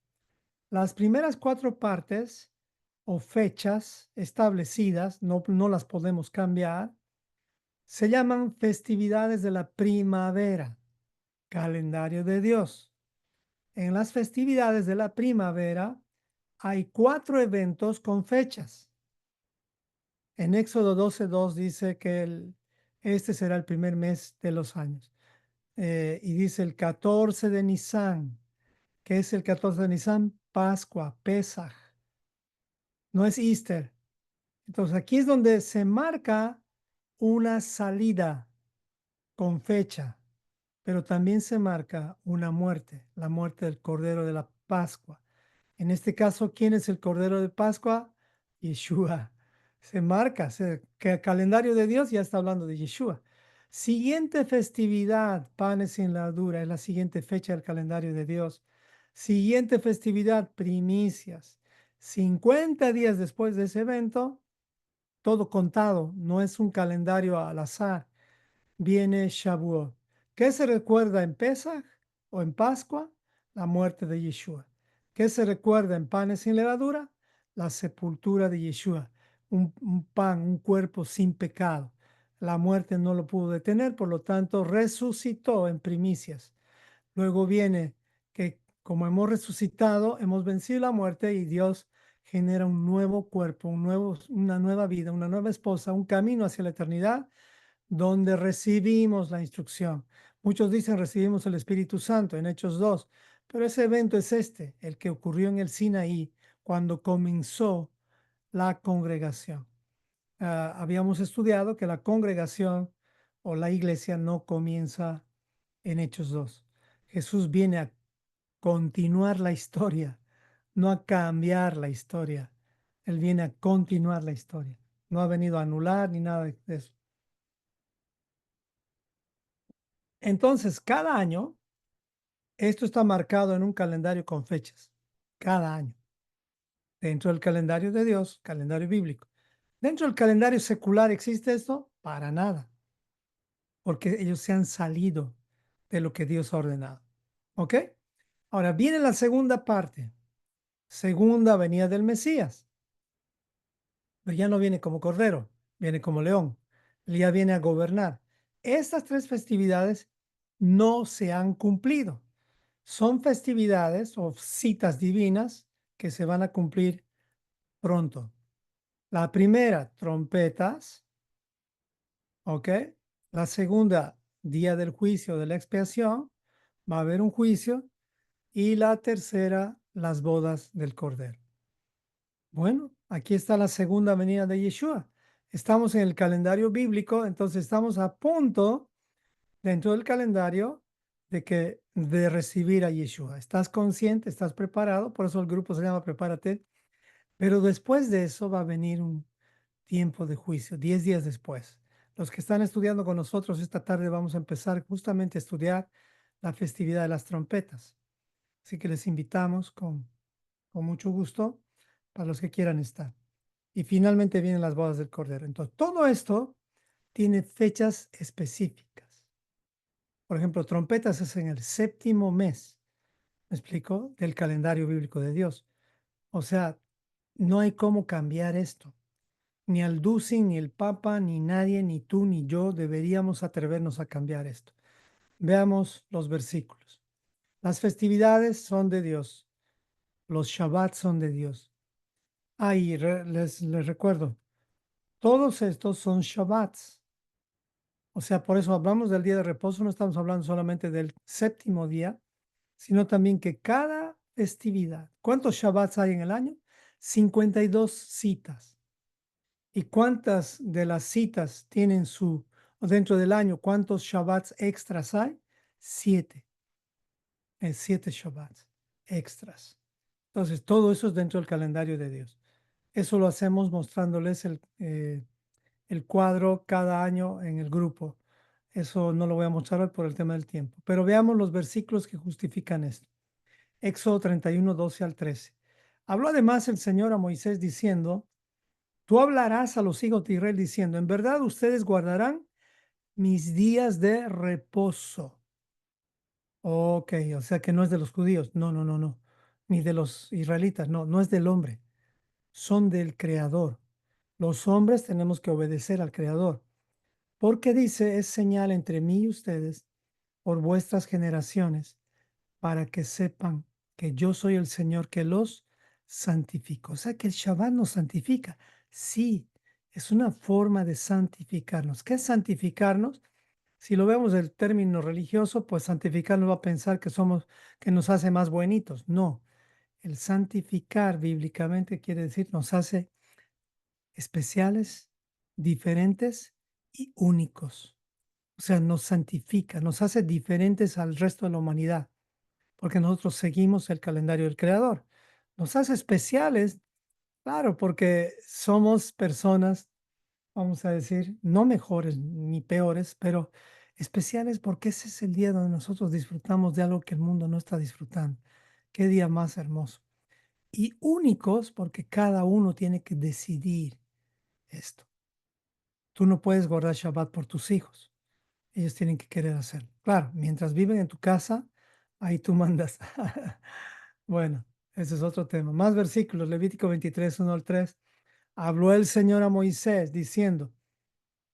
Las primeras 4 partes o fechas establecidas, no las podemos cambiar, se llaman festividades de la primavera, calendario de Dios. En las festividades de la primavera hay 4 eventos con fechas. En Éxodo 12:2 dice que este será el primer mes de los años. Y dice el 14 de Nisan. ¿Qué es el 14 de Nisan? Pascua, Pesaj. No es Easter. Entonces aquí es donde se marca una salida con fecha, pero también se marca una muerte, la muerte del Cordero de la Pascua. En este caso, ¿quién es el Cordero de Pascua? Yeshua. Se marca, que el calendario de Dios ya está hablando de Yeshua. Siguiente festividad, panes sin levadura, es la siguiente fecha del calendario de Dios. Siguiente festividad, primicias. 50 días después de ese evento, todo contado, no es un calendario al azar. viene Shavuot. ¿Qué se recuerda en Pesach o en Pascua? La muerte de Yeshua. ¿Qué se recuerda en panes sin levadura? La sepultura de Yeshua. Un pan, un cuerpo sin pecado. La muerte no lo pudo detener, por lo tanto resucitó en primicias. Luego viene que como hemos resucitado, hemos vencido la muerte y Dios genera un nuevo cuerpo, una nueva vida, una nueva esposa, un camino hacia la eternidad donde recibimos la instrucción. Muchos dicen recibimos el Espíritu Santo en Hechos 2, pero ese evento es el que ocurrió en el Sinaí cuando comenzó la congregación. Habíamos estudiado que la congregación o la iglesia no comienza en Hechos 2. Jesús viene a continuar la historia, no a cambiar la historia. Él viene a continuar la historia. No ha venido a anular ni nada de eso. Entonces, cada año, esto está marcado en un calendario con fechas. Cada año. Dentro del calendario de Dios, calendario bíblico. Dentro del calendario secular, ¿existe esto? Para nada. Porque ellos se han salido de lo que Dios ha ordenado. ¿Ok? Ahora viene la segunda parte. Segunda venida del Mesías. Pero ya no viene como cordero, viene como león. Él ya viene a gobernar. Estas tres festividades no se han cumplido. Son festividades o citas divinas que se van a cumplir pronto. La primera, trompetas, ¿ok? La segunda, día del juicio de la expiación, va a haber un juicio. Y la tercera, las bodas del Cordero. Bueno, aquí está la segunda venida de Yeshua. Estamos en el calendario bíblico, entonces estamos a punto dentro del calendario de recibir a Yeshua. ¿Estás consciente? ¿Estás preparado? Por eso el grupo se llama Prepárate. Pero después de eso va a venir un tiempo de juicio, 10 días después. Los que están estudiando con nosotros esta tarde vamos a empezar justamente a estudiar la festividad de las trompetas. Así que les invitamos con mucho gusto para los que quieran estar. Y finalmente vienen las bodas del Cordero. Entonces, todo esto tiene fechas específicas. Por ejemplo, trompetas es en el séptimo mes, ¿me explico? Del calendario bíblico de Dios. O sea, no hay cómo cambiar esto. Ni el Ducing, ni el Papa, ni nadie, ni tú, ni yo deberíamos atrevernos a cambiar esto. Veamos los versículos. Las festividades son de Dios. Los Shabbats son de Dios. Les recuerdo, todos estos son Shabbats. O sea, por eso hablamos del día de reposo, no estamos hablando solamente del séptimo día, sino también que cada festividad, ¿cuántos Shabbats hay en el año? 52 citas. ¿Y cuántas de las citas tienen dentro del año, cuántos Shabbats extras hay? 7. 7 Shabbats extras. Entonces, todo eso es dentro del calendario de Dios. Eso lo hacemos mostrándoles el cuadro cada año en el grupo. Eso no lo voy a mostrar hoy por el tema del tiempo. Pero veamos los versículos que justifican esto. Éxodo 31, 12 al 13. Habló además el Señor a Moisés diciendo, tú hablarás a los hijos de Israel diciendo, en verdad ustedes guardarán mis días de reposo. Ok, o sea que no es de los judíos. No, no, no, no. Ni de los israelitas. No, no es del hombre. Son del Creador. Los hombres tenemos que obedecer al Creador. Porque dice, es señal entre mí y ustedes por vuestras generaciones, para que sepan que yo soy el Señor que los santifico. O sea que el Shabbat nos santifica. Sí, es una forma de santificarnos. ¿Qué es santificarnos? Si lo vemos del término religioso, pues santificarnos va a pensar que nos hace más buenitos. No, el santificar bíblicamente quiere decir nos hace especiales, diferentes y únicos. O sea, nos santifica, nos hace diferentes al resto de la humanidad, porque nosotros seguimos el calendario del Creador. Nos hace especiales, claro, porque somos personas, vamos a decir, no mejores ni peores, pero especiales porque ese es el día donde nosotros disfrutamos de algo que el mundo no está disfrutando. Qué día más hermoso. Y únicos porque cada uno tiene que decidir esto. Tú no puedes guardar Shabbat por tus hijos. ellos tienen que querer hacerlo. Claro, mientras viven en tu casa, ahí tú mandas. Bueno, ese es otro tema. Más versículos, Levítico 23, 1 al 3. Habló el Señor a Moisés diciendo,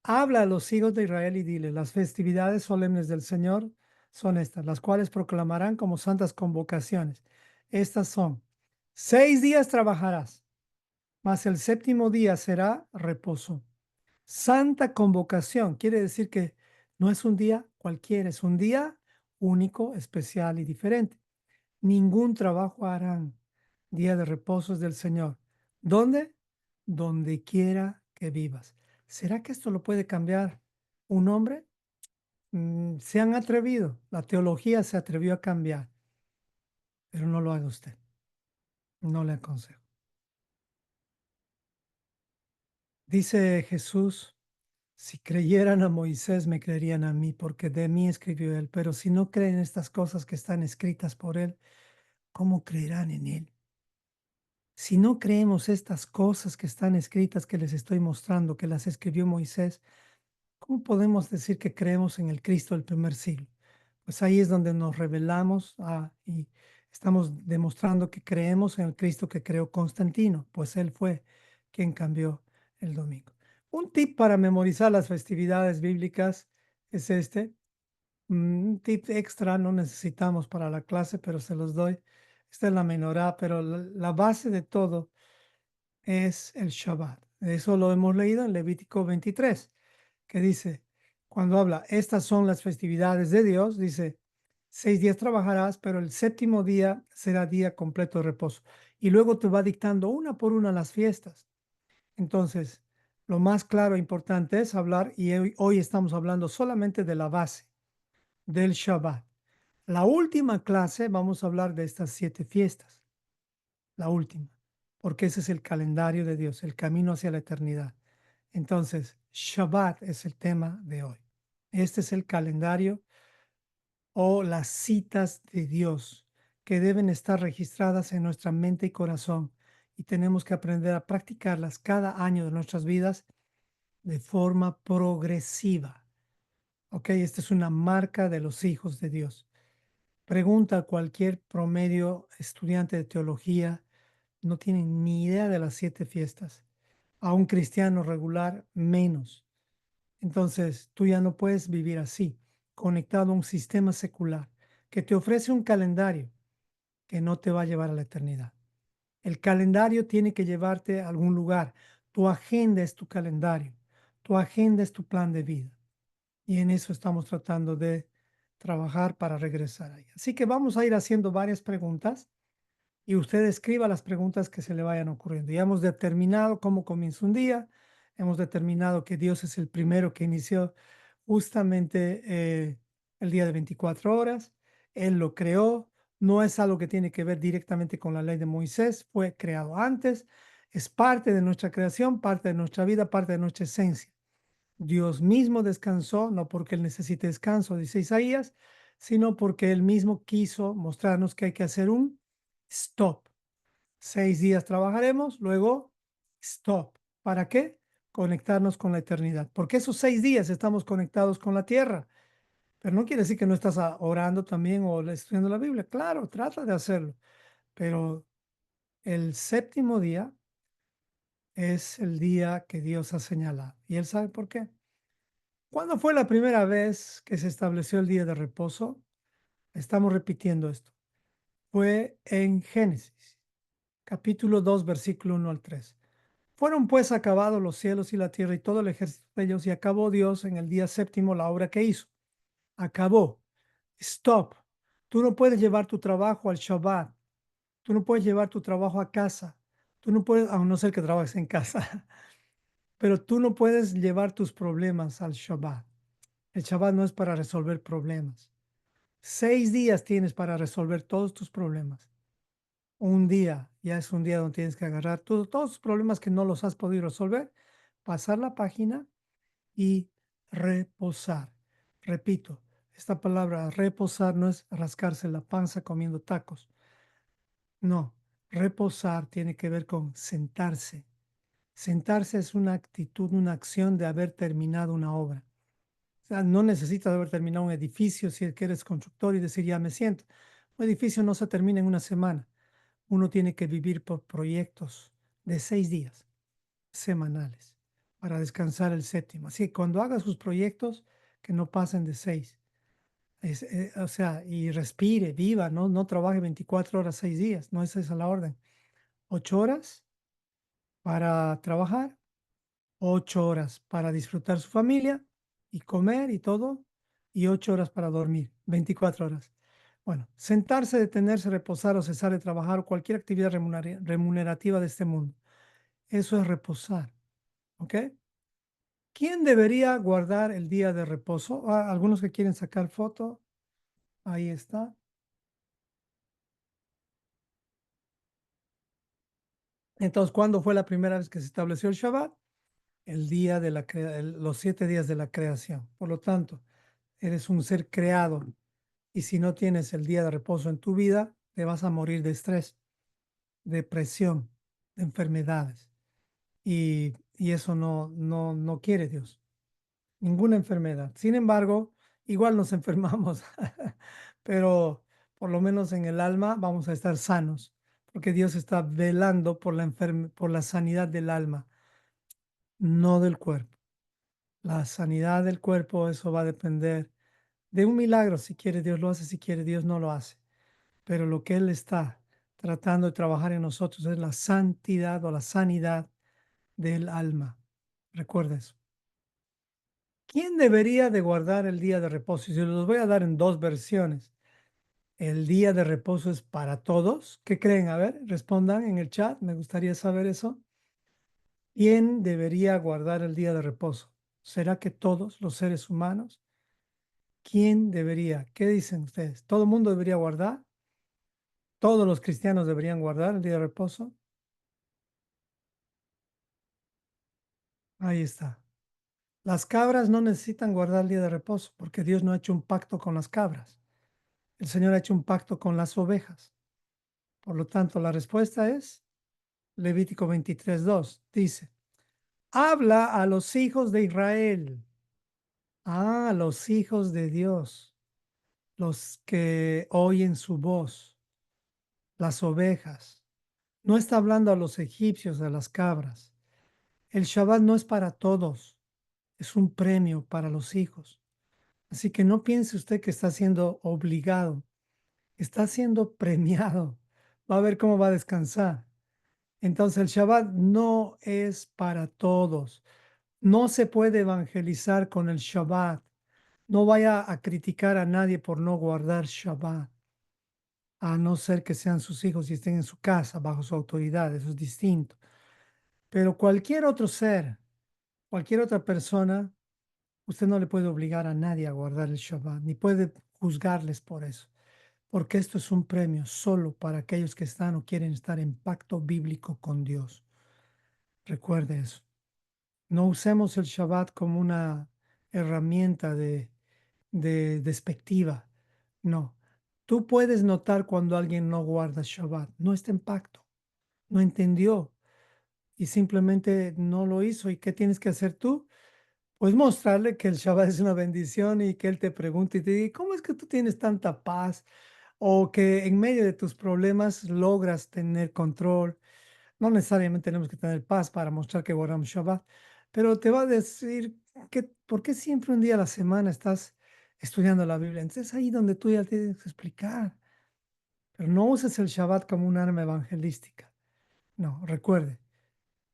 habla a los hijos de Israel y dile, las festividades solemnes del Señor son estas, las cuales proclamarán como santas convocaciones. Estas son, 6 días trabajarás, mas el séptimo día será reposo. Santa convocación quiere decir que no es un día cualquiera, es un día único, especial y diferente. Ningún trabajo harán. Día de reposo es del Señor. ¿Dónde? Donde quiera que vivas. ¿Será que esto lo puede cambiar un hombre? Se han atrevido. La teología se atrevió a cambiar, pero no lo haga usted. No le aconsejo. Dice Jesús, si creyeran a Moisés, me creerían a mí, porque de mí escribió él. Pero si no creen estas cosas que están escritas por él, ¿cómo creerán en él? Si no creemos estas cosas que están escritas, que les estoy mostrando, que las escribió Moisés, ¿cómo podemos decir que creemos en el Cristo del primer siglo? Pues ahí es donde nos revelamos y estamos demostrando que creemos en el Cristo que creó Constantino, pues él fue quien cambió el domingo. Un tip para memorizar las festividades bíblicas es este. Un tip extra no necesitamos para la clase, pero se los doy. Esta es la menorá, pero la base de todo es el Shabbat. Eso lo hemos leído en Levítico 23, que dice, cuando habla, estas son las festividades de Dios, dice, 6 días trabajarás, pero el séptimo día será día completo de reposo. Y luego te va dictando una por una las fiestas. Entonces, lo más claro e importante es hablar, y hoy estamos hablando solamente de la base del Shabbat. La última clase vamos a hablar de estas 7 fiestas, la última, porque ese es el calendario de Dios, el camino hacia la eternidad. Entonces, Shabbat es el tema de hoy. Este es el calendario o las citas de Dios que deben estar registradas en nuestra mente y corazón y tenemos que aprender a practicarlas cada año de nuestras vidas de forma progresiva. Ok, esta es una marca de los hijos de Dios. Pregunta a cualquier promedio estudiante de teología, no tienen ni idea de las 7 fiestas. A un cristiano regular, menos. Entonces, tú ya no puedes vivir así, conectado a un sistema secular que te ofrece un calendario que no te va a llevar a la eternidad. El calendario tiene que llevarte a algún lugar. Tu agenda es tu calendario. Tu agenda es tu plan de vida. Y en eso estamos tratando de trabajar para regresar ahí. Así que vamos a ir haciendo varias preguntas y usted escriba las preguntas que se le vayan ocurriendo. Ya hemos determinado cómo comienza un día, hemos determinado que Dios es el primero que inició justamente el día de 24 horas, Él lo creó, no es algo que tiene que ver directamente con la ley de Moisés, fue creado antes, es parte de nuestra creación, parte de nuestra vida, parte de nuestra esencia. Dios mismo descansó, no porque Él necesite descanso, dice Isaías, sino porque Él mismo quiso mostrarnos que hay que hacer un stop. 6 días trabajaremos, luego stop. ¿Para qué? Conectarnos con la eternidad. Porque esos 6 días estamos conectados con la tierra. Pero no quiere decir que no estás orando también o estudiando la Biblia. Claro, trata de hacerlo. Pero el séptimo día es el día que Dios ha señalado. ¿Y Él sabe por qué? ¿Cuándo fue la primera vez que se estableció el día de reposo? Estamos repitiendo esto. Fue en Génesis, capítulo 2, versículo 1 al 3. Fueron pues acabados los cielos y la tierra y todo el ejército de ellos, y acabó Dios en el día séptimo la obra que hizo. Acabó. Stop. Tú no puedes llevar tu trabajo al Shabbat. Tú no puedes llevar tu trabajo a casa. Tú no puedes, a no ser que trabajes en casa, pero tú no puedes llevar tus problemas al Shabbat. El Shabbat no es para resolver problemas. 6 días tienes para resolver todos tus problemas. Un día, ya es un día donde tienes que agarrar todos los problemas que no los has podido resolver, pasar la página y reposar. Repito, esta palabra reposar no es rascarse la panza comiendo tacos. No, reposar tiene que ver con sentarse. Sentarse es una actitud, una acción de haber terminado una obra. sea, no necesitas haber terminado un edificio si es que eres constructor y decir, ya me siento. Un edificio no se termina en una semana. Uno tiene que vivir por proyectos de 6 días semanales para descansar el séptimo. Así que cuando haga sus proyectos, que no pasen de 6. O sea, y respire, viva, no trabaje 24 horas, 6 días. No, esa es la orden. 8 horas para trabajar, 8 horas para disfrutar su familia y comer y todo, y 8 horas para dormir, 24 horas. Bueno, sentarse, detenerse, reposar o cesar de trabajar o cualquier actividad remunerativa de este mundo. Eso es reposar, ¿ok? ¿Quién debería guardar el día de reposo? Algunos que quieren sacar foto, ahí está. Entonces, ¿cuándo fue la primera vez que se estableció el Shabbat? El día de los 7 días de la creación. Por lo tanto, eres un ser creado y si no tienes el día de reposo en tu vida, te vas a morir de estrés, depresión, de enfermedades. Y eso no quiere Dios. Ninguna enfermedad. Sin embargo, igual nos enfermamos, pero por lo menos en el alma vamos a estar sanos, porque Dios está velando por por la sanidad del alma, no del cuerpo. La sanidad del cuerpo, eso va a depender de un milagro. Si quiere Dios lo hace, si quiere Dios no lo hace. Pero lo que Él está tratando de trabajar en nosotros es la santidad o la sanidad del alma. Recuerda eso. ¿Quién debería de guardar el día de reposo? Y se los voy a dar en dos versiones. ¿El día de reposo es para todos? ¿Qué creen? A ver, respondan en el chat. Me gustaría saber eso. ¿Quién debería guardar el día de reposo? ¿Será que todos los seres humanos? ¿Quién debería? ¿Qué dicen ustedes? ¿Todo el mundo debería guardar? ¿Todos los cristianos deberían guardar el día de reposo? Ahí está. Las cabras no necesitan guardar el día de reposo porque Dios no ha hecho un pacto con las cabras. El Señor ha hecho un pacto con las ovejas. Por lo tanto, la respuesta es Levítico 23:2. Dice, habla a los hijos de Israel. Los hijos de Dios, los que oyen su voz, las ovejas. No está hablando a los egipcios, a las cabras. El Shabbat no es para todos, es un premio para los hijos. Así que no piense usted que está siendo obligado, está siendo premiado. Va a ver cómo va a descansar. Entonces el Shabbat no es para todos. No se puede evangelizar con el Shabbat. No vaya a criticar a nadie por no guardar Shabbat, a no ser que sean sus hijos y estén en su casa bajo su autoridad. Eso es distinto. Pero cualquier otro ser, cualquier otra persona, usted no le puede obligar a nadie a guardar el Shabbat, ni puede juzgarles por eso, porque esto es un premio solo para aquellos que están o quieren estar en pacto bíblico con Dios. Recuerde eso. No usemos el Shabbat como una herramienta de despectiva. No. Tú puedes notar cuando alguien no guarda Shabbat, no está en pacto, no entendió y simplemente no lo hizo. ¿Y qué tienes que hacer tú? Pues mostrarle que el Shabbat es una bendición y que él te pregunte y te diga, ¿cómo es que tú tienes tanta paz? O que en medio de tus problemas logras tener control. No necesariamente tenemos que tener paz para mostrar que guardamos Shabbat, pero te va a decir que por qué siempre un día a la semana estás estudiando la Biblia. Entonces es ahí donde tú ya tienes que explicar, pero no uses el Shabbat como un arma evangelística. No, recuerde,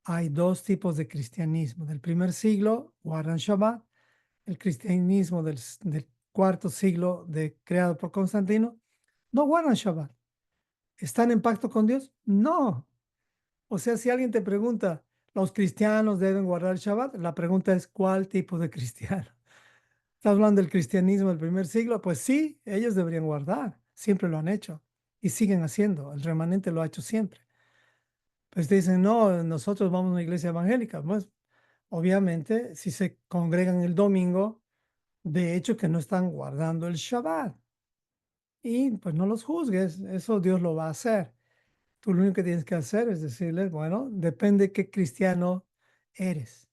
hay dos tipos de cristianismo. Del primer siglo guardan Shabbat, el cristianismo del cuarto siglo creado por Constantino no guardan Shabbat. ¿Están en pacto con Dios? No. O sea, si alguien te pregunta, ¿los cristianos deben guardar el Shabbat? La pregunta es, ¿cuál tipo de cristiano? ¿Estás hablando del cristianismo del primer siglo? Pues sí, ellos deberían guardar. Siempre lo han hecho y siguen haciendo. El remanente lo ha hecho siempre. Pues te dicen, no, nosotros vamos a una iglesia evangélica. Pues obviamente, si se congregan el domingo, de hecho que no están guardando el Shabbat. Y pues no los juzgues, eso Dios lo va a hacer. Tú lo único que tienes que hacer es decirles, bueno, depende qué cristiano eres.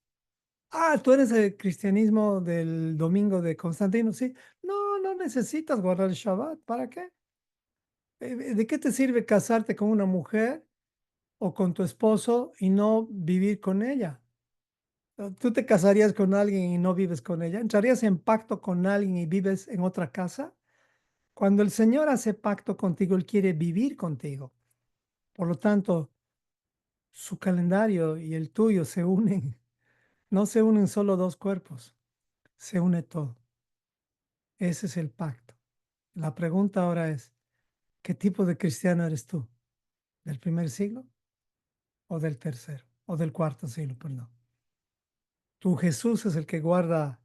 Ah, tú eres el cristianismo del domingo de Constantino, sí. No, no necesitas guardar el Shabbat. ¿Para qué? ¿De qué te sirve casarte con una mujer o con tu esposo y no vivir con ella? ¿Tú te casarías con alguien y no vives con ella? ¿Entrarías en pacto con alguien y vives en otra casa? Cuando el Señor hace pacto contigo, Él quiere vivir contigo. Por lo tanto, su calendario y el tuyo se unen. No se unen solo dos cuerpos, se une todo. Ese es el pacto. La pregunta ahora es, ¿qué tipo de cristiano eres tú? ¿Del primer siglo o del tercero? O del cuarto siglo, perdón. ¿Tu Jesús es el que guarda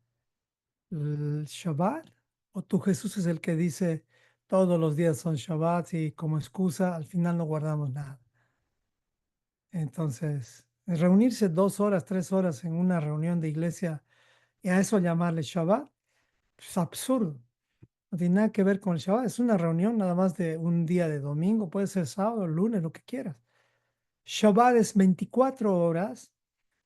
el Shabbat? ¿O tu Jesús es el que dice todos los días son Shabbat y como excusa al final no guardamos nada? Entonces, reunirse 2 horas, 3 horas en una reunión de iglesia y a eso llamarle Shabbat, es absurdo. No tiene nada que ver con el Shabbat. Es una reunión nada más de un día de domingo, puede ser sábado, lunes, lo que quieras. Shabbat es 24 horas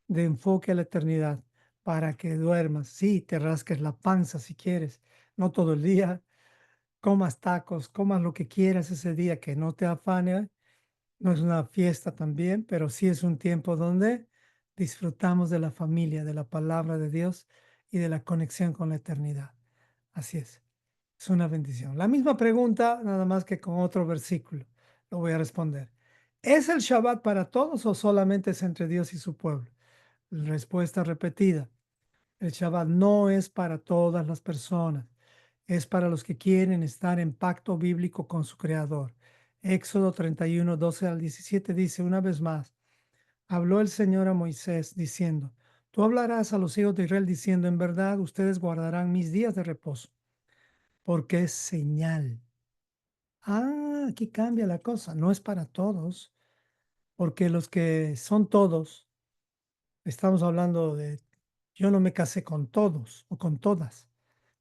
de enfoque a la eternidad para que duermas. Sí, te rasques la panza si quieres, no todo el día. Comas tacos, comas lo que quieras ese día, que no te afane. No es una fiesta también, pero sí es un tiempo donde disfrutamos de la familia, de la palabra de Dios y de la conexión con la eternidad. Así es una bendición. La misma pregunta, nada más que con otro versículo. Lo voy a responder. ¿Es el Shabbat para todos o solamente es entre Dios y su pueblo? Respuesta repetida. El Shabbat no es para todas las personas. Es para los que quieren estar en pacto bíblico con su Creador. Éxodo 31, 12 al 17 dice una vez más, habló el Señor a Moisés diciendo, tú hablarás a los hijos de Israel diciendo, en verdad ustedes guardarán mis días de reposo, porque es señal. Ah, aquí cambia la cosa, no es para todos, porque los que son todos, estamos hablando de, yo no me casé con todos o con todas,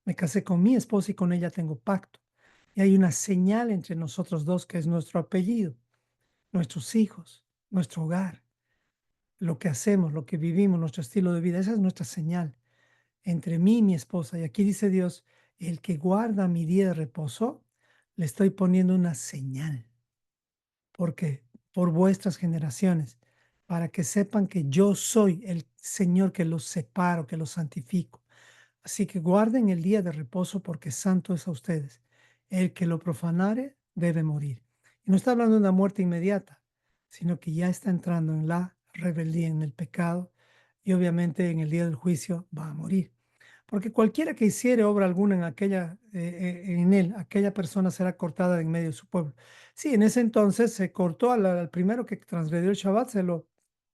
me casé con mi esposa y con ella tengo pacto. Y hay una señal entre nosotros dos que es nuestro apellido, nuestros hijos, nuestro hogar, lo que hacemos, lo que vivimos, nuestro estilo de vida. Esa es nuestra señal entre mí y mi esposa. Y aquí dice Dios, el que guarda mi día de reposo, le estoy poniendo una señal. Porque por vuestras generaciones, para que sepan que yo soy el Señor que los separo, que los santifico. Así que guarden el día de reposo porque santo es a ustedes. El que lo profanare debe morir. Y no está hablando de una muerte inmediata, sino que ya está entrando en la rebeldía, en el pecado, y obviamente en el día del juicio va a morir. Porque cualquiera que hiciere obra alguna en él, aquella persona será cortada de en medio de su pueblo. Sí, en ese entonces se cortó al primero que transgredió el Shabbat, se lo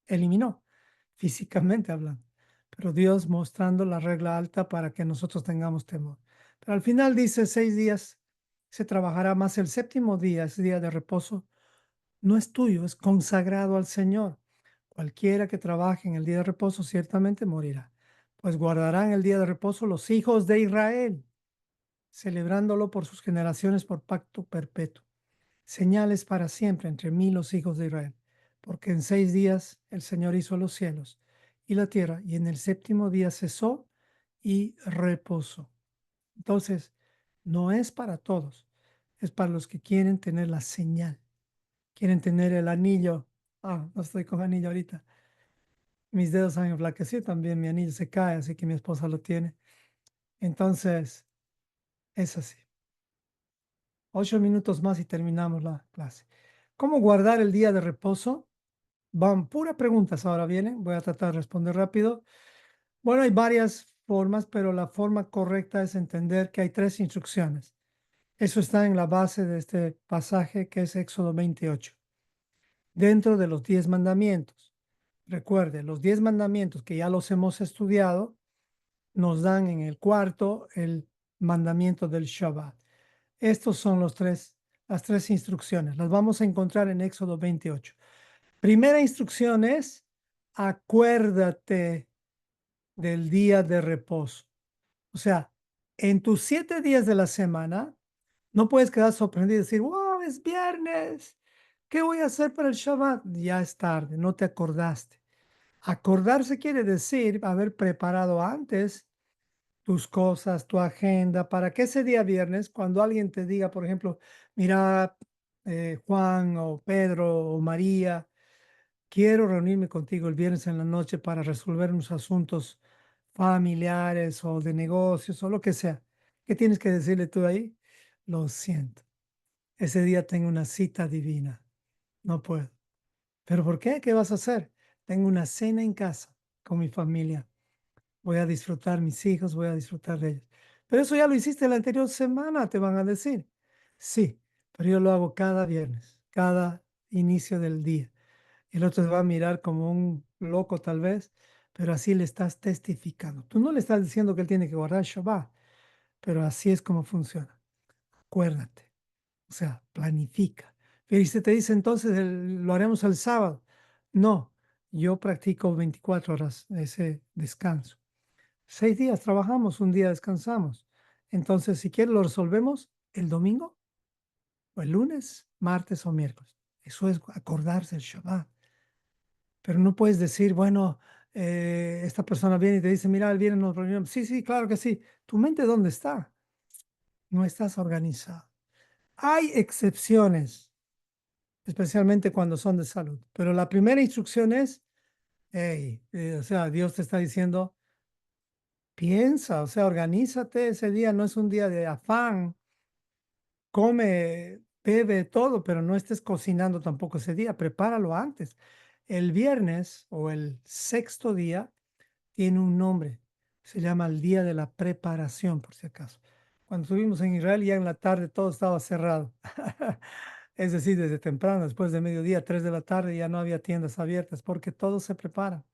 eliminó, físicamente hablando. Pero Dios mostrando la regla alta para que nosotros tengamos temor. Pero al final dice 6 días se trabajará más el séptimo día, es día de reposo, no es tuyo, es consagrado al Señor. Cualquiera que trabaje en el día de reposo ciertamente morirá, pues guardarán el día de reposo los hijos de Israel, celebrándolo por sus generaciones por pacto perpetuo. Señales para siempre entre mí y los hijos de Israel, porque en 6 días el Señor hizo los cielos y la tierra, y en el séptimo día cesó y reposó. Entonces, no es para todos, es para los que quieren tener la señal, quieren tener el anillo. Ah, no estoy con anillo ahorita. Mis dedos han enflaquecido también, mi anillo se cae, así que mi esposa lo tiene. Entonces, es así. 8 minutos más y terminamos la clase. ¿Cómo guardar el día de reposo? Van puras preguntas ahora vienen. Voy a tratar de responder rápido. Bueno, hay varias formas, pero la forma correcta es entender que hay 3 instrucciones. Eso está en la base de este pasaje que es Éxodo 28. Dentro de los 10 mandamientos. Recuerde, los 10 mandamientos que ya los hemos estudiado nos dan en el cuarto el mandamiento del Shabbat. Estos son las tres instrucciones. Las vamos a encontrar en Éxodo 28. Primera instrucción es, acuérdate del día de reposo. O sea, en tus 7 días de la semana, no puedes quedar sorprendido y decir, wow, es viernes. ¿Qué voy a hacer para el Shabbat? Ya es tarde, no te acordaste. Acordarse quiere decir haber preparado antes tus cosas, tu agenda, para que ese día viernes, cuando alguien te diga, por ejemplo, mira, Juan o Pedro o María, quiero reunirme contigo el viernes en la noche para resolver unos asuntos familiares o de negocios o lo que sea. ¿Qué tienes que decirle tú ahí? Lo siento, ese día tengo una cita divina, no puedo. ¿Pero por qué? ¿Qué vas a hacer? Tengo una cena en casa con mi familia. Voy a disfrutar mis hijos, voy a disfrutar de ellos. Pero eso ya lo hiciste la anterior semana, te van a decir. Sí, pero yo lo hago cada viernes, cada inicio del día. El otro te va a mirar como un loco tal vez, pero así le estás testificando. Tú no le estás diciendo que él tiene que guardar Shabbat, pero así es como funciona. Acuérdate, o sea, planifica. Pero y si te dice entonces lo haremos el sábado. No, yo practico 24 horas ese descanso. 6 días trabajamos, un día descansamos. Entonces, si quieres, lo resolvemos el domingo o el lunes, martes o miércoles. Eso es acordarse el Shabbat. Pero no puedes decir, bueno, esta persona viene y te dice, mira, el viernes nos reunimos. Sí, sí, claro que sí. ¿Tu mente dónde está? No estás organizado. Hay excepciones, especialmente cuando son de salud. Pero la primera instrucción es, hey, o sea, Dios te está diciendo, piensa, o sea, organízate. Ese día no es un día de afán. Come, bebe todo, pero no estés cocinando tampoco ese día. Prepáralo antes. El viernes o el sexto día tiene un nombre. Se llama el día de la preparación, por si acaso. Cuando estuvimos en Israel, ya en la tarde todo estaba cerrado. Es decir, desde temprano, después de mediodía, 3 de la tarde, ya no había tiendas abiertas porque todo se prepara.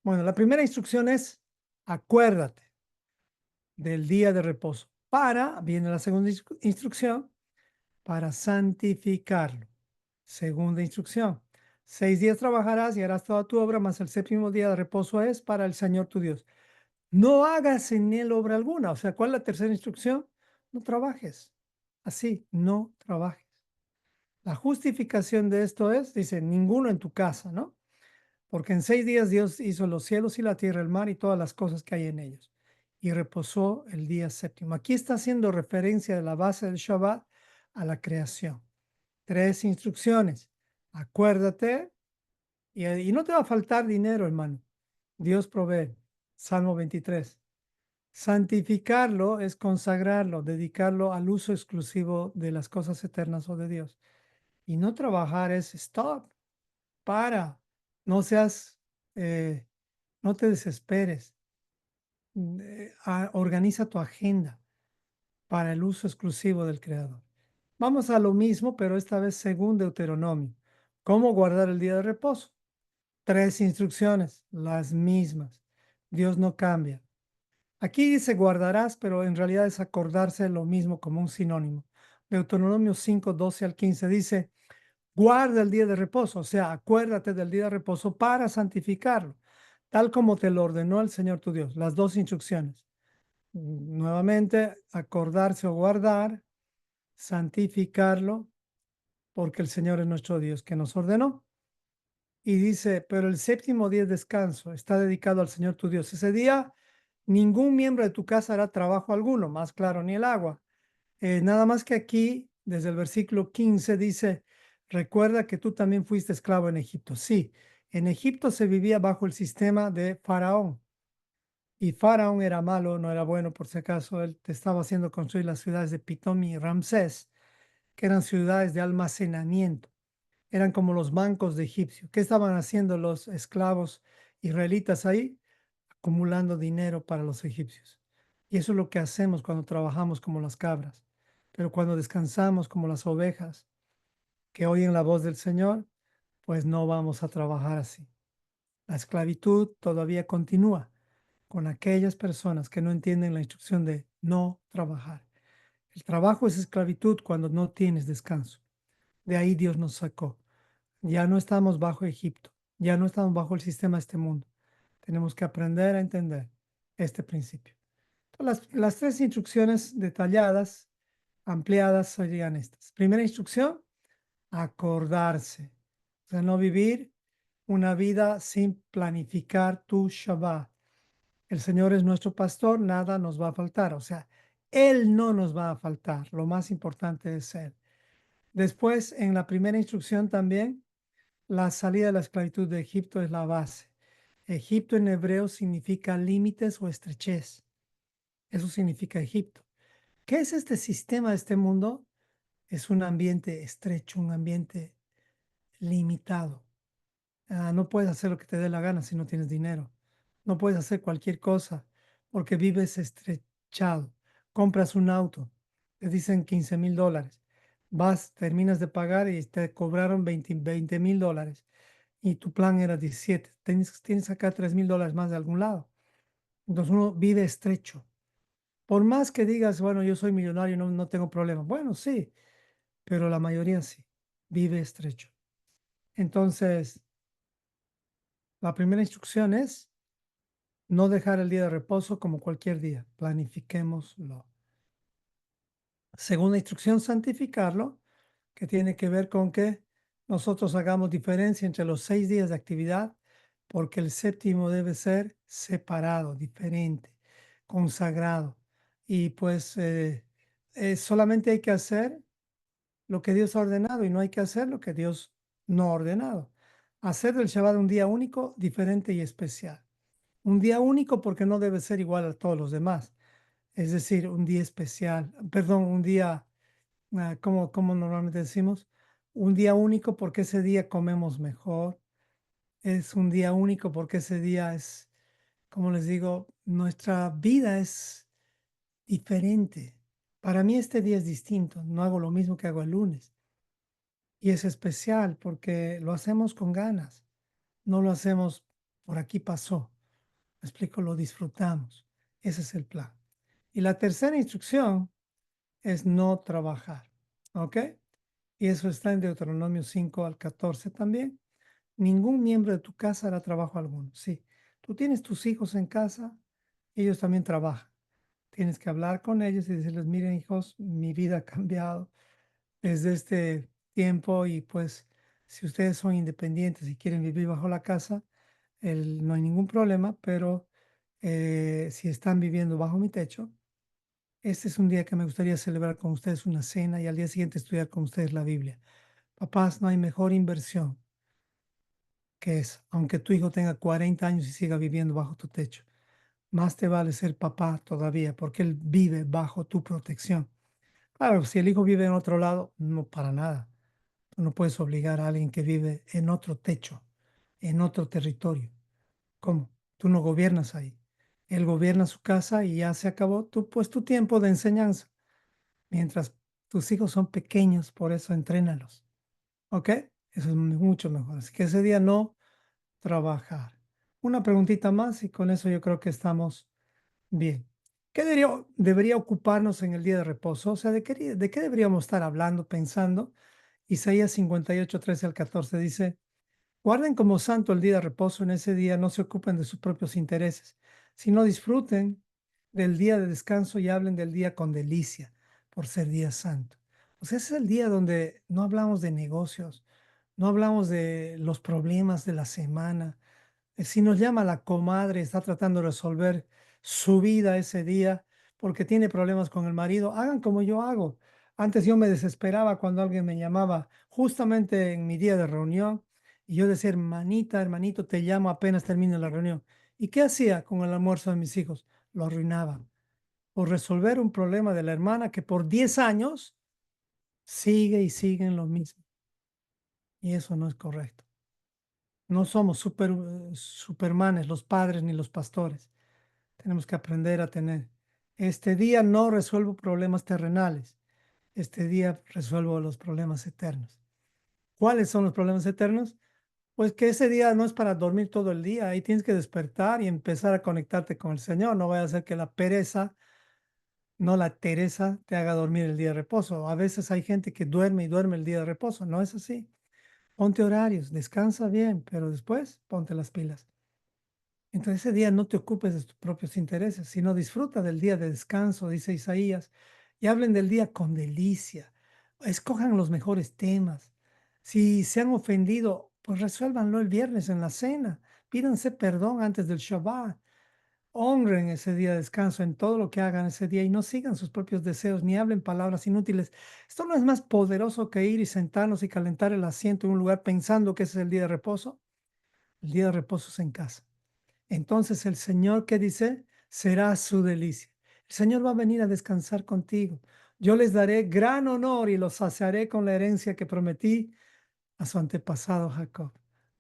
Bueno, la primera instrucción es, acuérdate del día de reposo. Viene la segunda instrucción, para santificarlo. Segunda instrucción. 6 días trabajarás y harás toda tu obra, mas el séptimo día de reposo es para el Señor tu Dios. No hagas en él obra alguna. O sea, ¿cuál es la tercera instrucción? No trabajes. Así, no trabajes. La justificación de esto es, dice, ninguno en tu casa, ¿no? Porque en 6 días Dios hizo los cielos y la tierra, el mar y todas las cosas que hay en ellos. Y reposó el día séptimo. Aquí está haciendo referencia de la base del Shabbat a la creación. 3 instrucciones. Acuérdate y no te va a faltar dinero, hermano. Dios provee. Salmo 23. Santificarlo es consagrarlo, dedicarlo al uso exclusivo de las cosas eternas o de Dios. Y no trabajar es stop, para, no seas, no te desesperes. Organiza tu agenda para el uso exclusivo del Creador. Vamos a lo mismo, pero esta vez según Deuteronomio. ¿Cómo guardar el día de reposo? 3 instrucciones, las mismas. Dios no cambia. Aquí dice guardarás, pero en realidad es acordarse lo mismo como un sinónimo. Deuteronomio 5, 12 al 15 dice, guarda el día de reposo, o sea, acuérdate del día de reposo para santificarlo, tal como te lo ordenó el Señor tu Dios. Las 2 instrucciones. Nuevamente, acordarse o guardar, santificarlo, porque el Señor es nuestro Dios que nos ordenó. Y dice, pero el séptimo día es descanso, está dedicado al Señor tu Dios. Ese día ningún miembro de tu casa hará trabajo alguno, más claro, ni el agua. Nada más que aquí, desde el versículo 15, dice, recuerda que tú también fuiste esclavo en Egipto. Sí, en Egipto se vivía bajo el sistema de Faraón. Y Faraón era malo, no era bueno, por si acaso. Él te estaba haciendo construir las ciudades de Pitón y Ramsés, que eran ciudades de almacenamiento. Eran como los bancos de egipcio. ¿Qué estaban haciendo los esclavos israelitas ahí? Acumulando dinero para los egipcios. Y eso es lo que hacemos cuando trabajamos como las cabras. Pero cuando descansamos como las ovejas que oyen la voz del Señor, pues no vamos a trabajar así. La esclavitud todavía continúa con aquellas personas que no entienden la instrucción de no trabajar. El trabajo es esclavitud cuando no tienes descanso. De ahí Dios nos sacó. Ya no estamos bajo Egipto, ya no estamos bajo el sistema de este mundo. Tenemos que aprender a entender este principio. Entonces, las 3 instrucciones detalladas, ampliadas, serían estas. Primera instrucción, acordarse. O sea, no vivir una vida sin planificar tu Shabbat. El Señor es nuestro pastor, nada nos va a faltar. O sea, Él no nos va a faltar. Lo más importante es Él. Después, en la primera instrucción también, la salida de la esclavitud de Egipto es la base. Egipto en hebreo significa límites o estrechez. Eso significa Egipto. ¿Qué es este sistema de este mundo? Es un ambiente estrecho, un ambiente limitado. No puedes hacer lo que te dé la gana si no tienes dinero. No puedes hacer cualquier cosa porque vives estrechado. Compras un auto, te dicen $15,000. Vas, terminas de pagar y te cobraron $20,000 y tu plan era 17. Tienes que sacar $3,000 más de algún lado. Entonces uno vive estrecho. Por más que digas, bueno, yo soy millonario, no tengo problema. Bueno, sí, pero la mayoría sí, vive estrecho. Entonces, la primera instrucción es no dejar el día de reposo como cualquier día, planifiquémoslo. Segunda instrucción, santificarlo, que tiene que ver con que nosotros hagamos diferencia entre los 6 días de actividad, porque el séptimo debe ser separado, diferente, consagrado. Y pues solamente hay que hacer lo que Dios ha ordenado y no hay que hacer lo que Dios no ha ordenado. Hacer del Shabbat un día único, diferente y especial. Un día único porque no debe ser igual a todos los demás. Es decir, un día especial, perdón, un día, como normalmente decimos, un día único porque ese día comemos mejor. Es un día único porque ese día es, como les digo, nuestra vida es diferente. Para mí este día es distinto. No hago lo mismo que hago el lunes. Y es especial porque lo hacemos con ganas. No lo hacemos por aquí pasó. Me explico, lo disfrutamos. Ese es el plan. Y la tercera instrucción es no trabajar. ¿Ok? Y eso está en Deuteronomio 5 al 14 también. Ningún miembro de tu casa hará trabajo alguno. Sí, tú tienes tus hijos en casa, ellos también trabajan. Tienes que hablar con ellos y decirles, miren hijos, mi vida ha cambiado desde este tiempo y pues si ustedes son independientes y quieren vivir bajo la casa, no hay ningún problema, pero si están viviendo bajo mi techo, este es un día que me gustaría celebrar con ustedes una cena y al día siguiente estudiar con ustedes la Biblia. Papás, no hay mejor inversión que esa, aunque tu hijo tenga 40 años y siga viviendo bajo tu techo. Más te vale ser papá todavía porque él vive bajo tu protección. Claro, si el hijo vive en otro lado, no para nada. Tú no puedes obligar a alguien que vive en otro techo, en otro territorio. ¿Cómo? Tú no gobiernas ahí. Él gobierna su casa y ya se acabó tu tiempo de enseñanza. Mientras tus hijos son pequeños, por eso entrénalos. ¿Ok? Eso es mucho mejor. Así que ese día no trabajar. Una preguntita más y con eso yo creo que estamos bien. ¿Qué debería ocuparnos en el día de reposo? O sea, ¿de qué deberíamos estar hablando, pensando? Isaías 58, 13 al 14 dice, guarden como santo el día de reposo, en ese día no se ocupen de sus propios intereses, sino disfruten del día de descanso y hablen del día con delicia, por ser día santo. O sea, ese es el día donde no hablamos de negocios, no hablamos de los problemas de la semana, si nos llama la comadre, está tratando de resolver su vida ese día porque tiene problemas con el marido, hagan como yo hago. Antes yo me desesperaba cuando alguien me llamaba justamente en mi día de reunión y yo decía, hermanita, hermanito, te llamo apenas termine la reunión. ¿Y qué hacía con el almuerzo de mis hijos? Lo arruinaba por resolver un problema de la hermana que por 10 años sigue y sigue en lo mismo. Y eso no es correcto. No somos supermanes los padres ni los pastores. Tenemos que aprender a tener. Este día no resuelvo problemas terrenales. Este día resuelvo los problemas eternos. ¿Cuáles son los problemas eternos? Pues que ese día no es para dormir todo el día. Ahí tienes que despertar y empezar a conectarte con el Señor. No vaya a ser que la pereza, no la Teresa, te haga dormir el día de reposo. A veces hay gente que duerme y duerme el día de reposo. No es así. Ponte horarios, descansa bien, pero después ponte las pilas. Entonces ese día no te ocupes de tus propios intereses, sino disfruta del día de descanso, dice Isaías, y hablen del día con delicia. Escojan los mejores temas. Si se han ofendido, pues resuélvanlo el viernes en la cena. Pídanse perdón antes del Shabbat. Honren ese día de descanso en todo lo que hagan ese día y no sigan sus propios deseos ni hablen palabras inútiles. Esto no es más poderoso que ir y sentarnos y calentar el asiento en un lugar pensando que ese es el día de reposo. El día de reposo es en casa. Entonces el Señor, ¿qué dice? Será su delicia. El Señor va a venir a descansar contigo. Yo les daré gran honor y los saciaré con la herencia que prometí a su antepasado Jacob.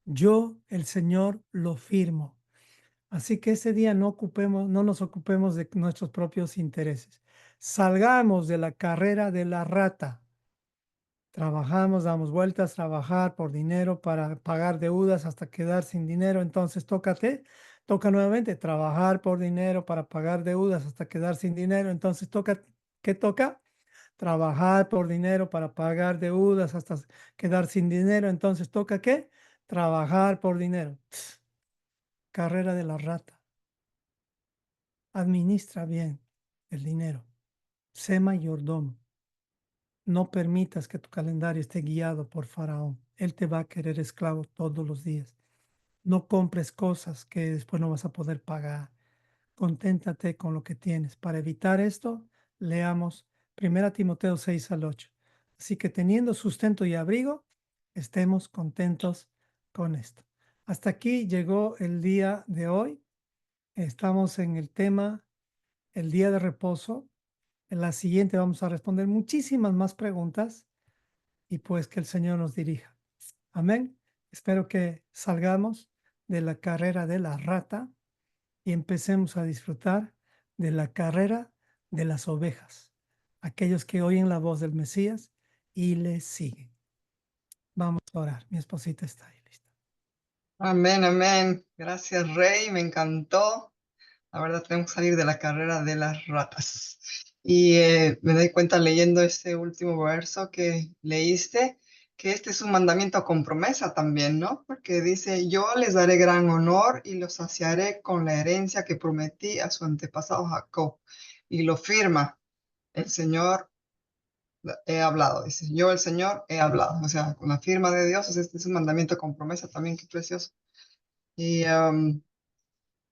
Yo, el Señor, lo firmo. Así que ese día no nos ocupemos de nuestros propios intereses. Salgamos de la carrera de la rata. Trabajamos, damos vueltas, trabajar por dinero para pagar deudas hasta quedar sin dinero. Entonces toca nuevamente trabajar por dinero para pagar deudas hasta quedar sin dinero. Entonces ¿qué toca? Trabajar por dinero para pagar deudas hasta quedar sin dinero. Entonces toca ¿qué? Trabajar por dinero. Carrera de la rata. Administra bien el dinero. Sé mayordomo. No permitas que tu calendario esté guiado por Faraón. Él te va a querer esclavo todos los días. No compres cosas que después no vas a poder pagar. Conténtate con lo que tienes. Para evitar esto, leamos 1 Timoteo 6 al 8. Así que teniendo sustento y abrigo, estemos contentos con esto. Hasta aquí llegó el día de hoy. Estamos en el tema, el día de reposo. En la siguiente vamos a responder muchísimas más preguntas y pues que el Señor nos dirija. Amén. Espero que salgamos de la carrera de la rata y empecemos a disfrutar de la carrera de las ovejas, aquellos que oyen la voz del Mesías y le siguen. Vamos a orar. Mi esposita está ahí lista. Amén, amén. Gracias, Rey. Me encantó. La verdad, tenemos que salir de la carrera de las ratas. Y me doy cuenta leyendo este último verso que leíste, que este es un mandamiento con promesa también, ¿no? Porque dice, yo les daré gran honor y los saciaré con la herencia que prometí a su antepasado Jacob. Y lo firma, el Señor he hablado, dice, yo el Señor he hablado. O sea, con la firma de Dios, este es un mandamiento con promesa también, qué precioso. Y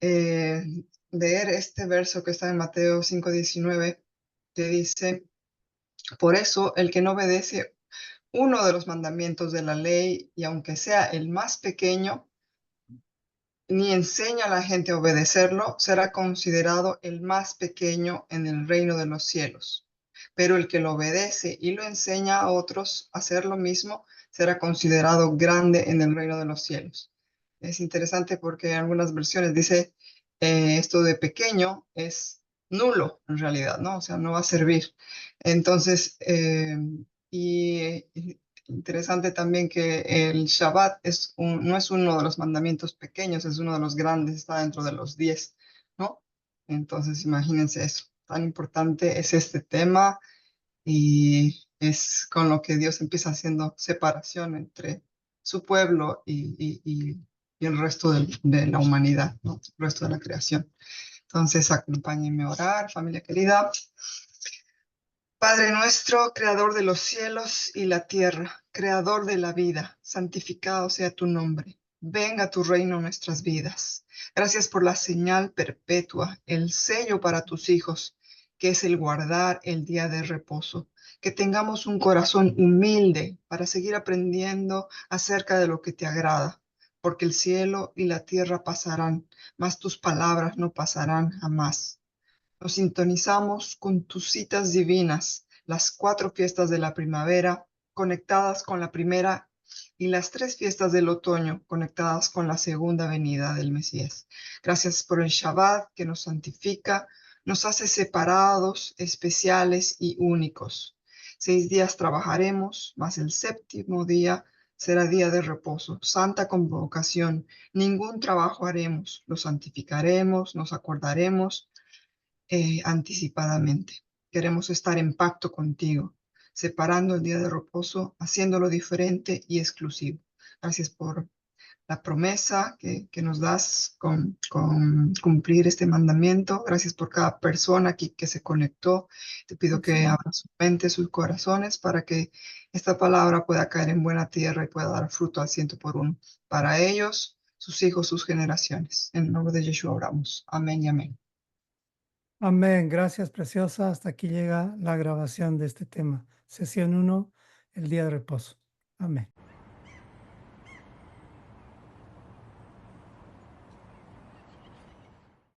eh, leer este verso que está en Mateo 5:19, que dice, por eso el que no obedece uno de los mandamientos de la ley, y aunque sea el más pequeño, ni enseña a la gente a obedecerlo, será considerado el más pequeño en el reino de los cielos. Pero el que lo obedece y lo enseña a otros a hacer lo mismo, será considerado grande en el reino de los cielos. Es interesante porque en algunas versiones dice esto de pequeño es nulo en realidad, ¿no? O sea, no va a servir. Entonces, y interesante también que el Shabbat no es uno de los mandamientos pequeños, es uno de los grandes, está dentro de los 10, ¿no? Entonces, imagínense eso. Tan importante es este tema y es con lo que Dios empieza haciendo separación entre su pueblo y el resto de la humanidad, ¿no? El resto de la creación. Entonces, acompáñenme a orar, familia querida. Padre nuestro, creador de los cielos y la tierra, creador de la vida, santificado sea tu nombre. Venga tu reino en nuestras vidas. Gracias por la señal perpetua, el sello para tus hijos, que es el guardar el día de reposo. Que tengamos un corazón humilde para seguir aprendiendo acerca de lo que te agrada, porque el cielo y la tierra pasarán, mas tus palabras no pasarán jamás. Nos sintonizamos con tus citas divinas, las 4 fiestas de la primavera conectadas con la primera y las 3 fiestas del otoño conectadas con la segunda venida del Mesías. Gracias por el Shabbat que nos santifica, nos hace separados, especiales y únicos. 6 días trabajaremos, mas el séptimo día será día de reposo, santa convocación. Ningún trabajo haremos, lo santificaremos, nos acordaremos anticipadamente. Queremos estar en pacto contigo, separando el día de reposo, haciéndolo diferente y exclusivo. Gracias por la promesa que nos das con cumplir este mandamiento. Gracias por cada persona aquí que se conectó. Te pido que abras su mente, sus corazones, para que esta palabra pueda caer en buena tierra y pueda dar fruto al 100 por 1 para ellos, sus hijos, sus generaciones. En el nombre de Yeshua oramos. Amén y amén. Amén. Gracias, preciosa. Hasta aquí llega la grabación de este tema. Sesión 1, el día de reposo. Amén.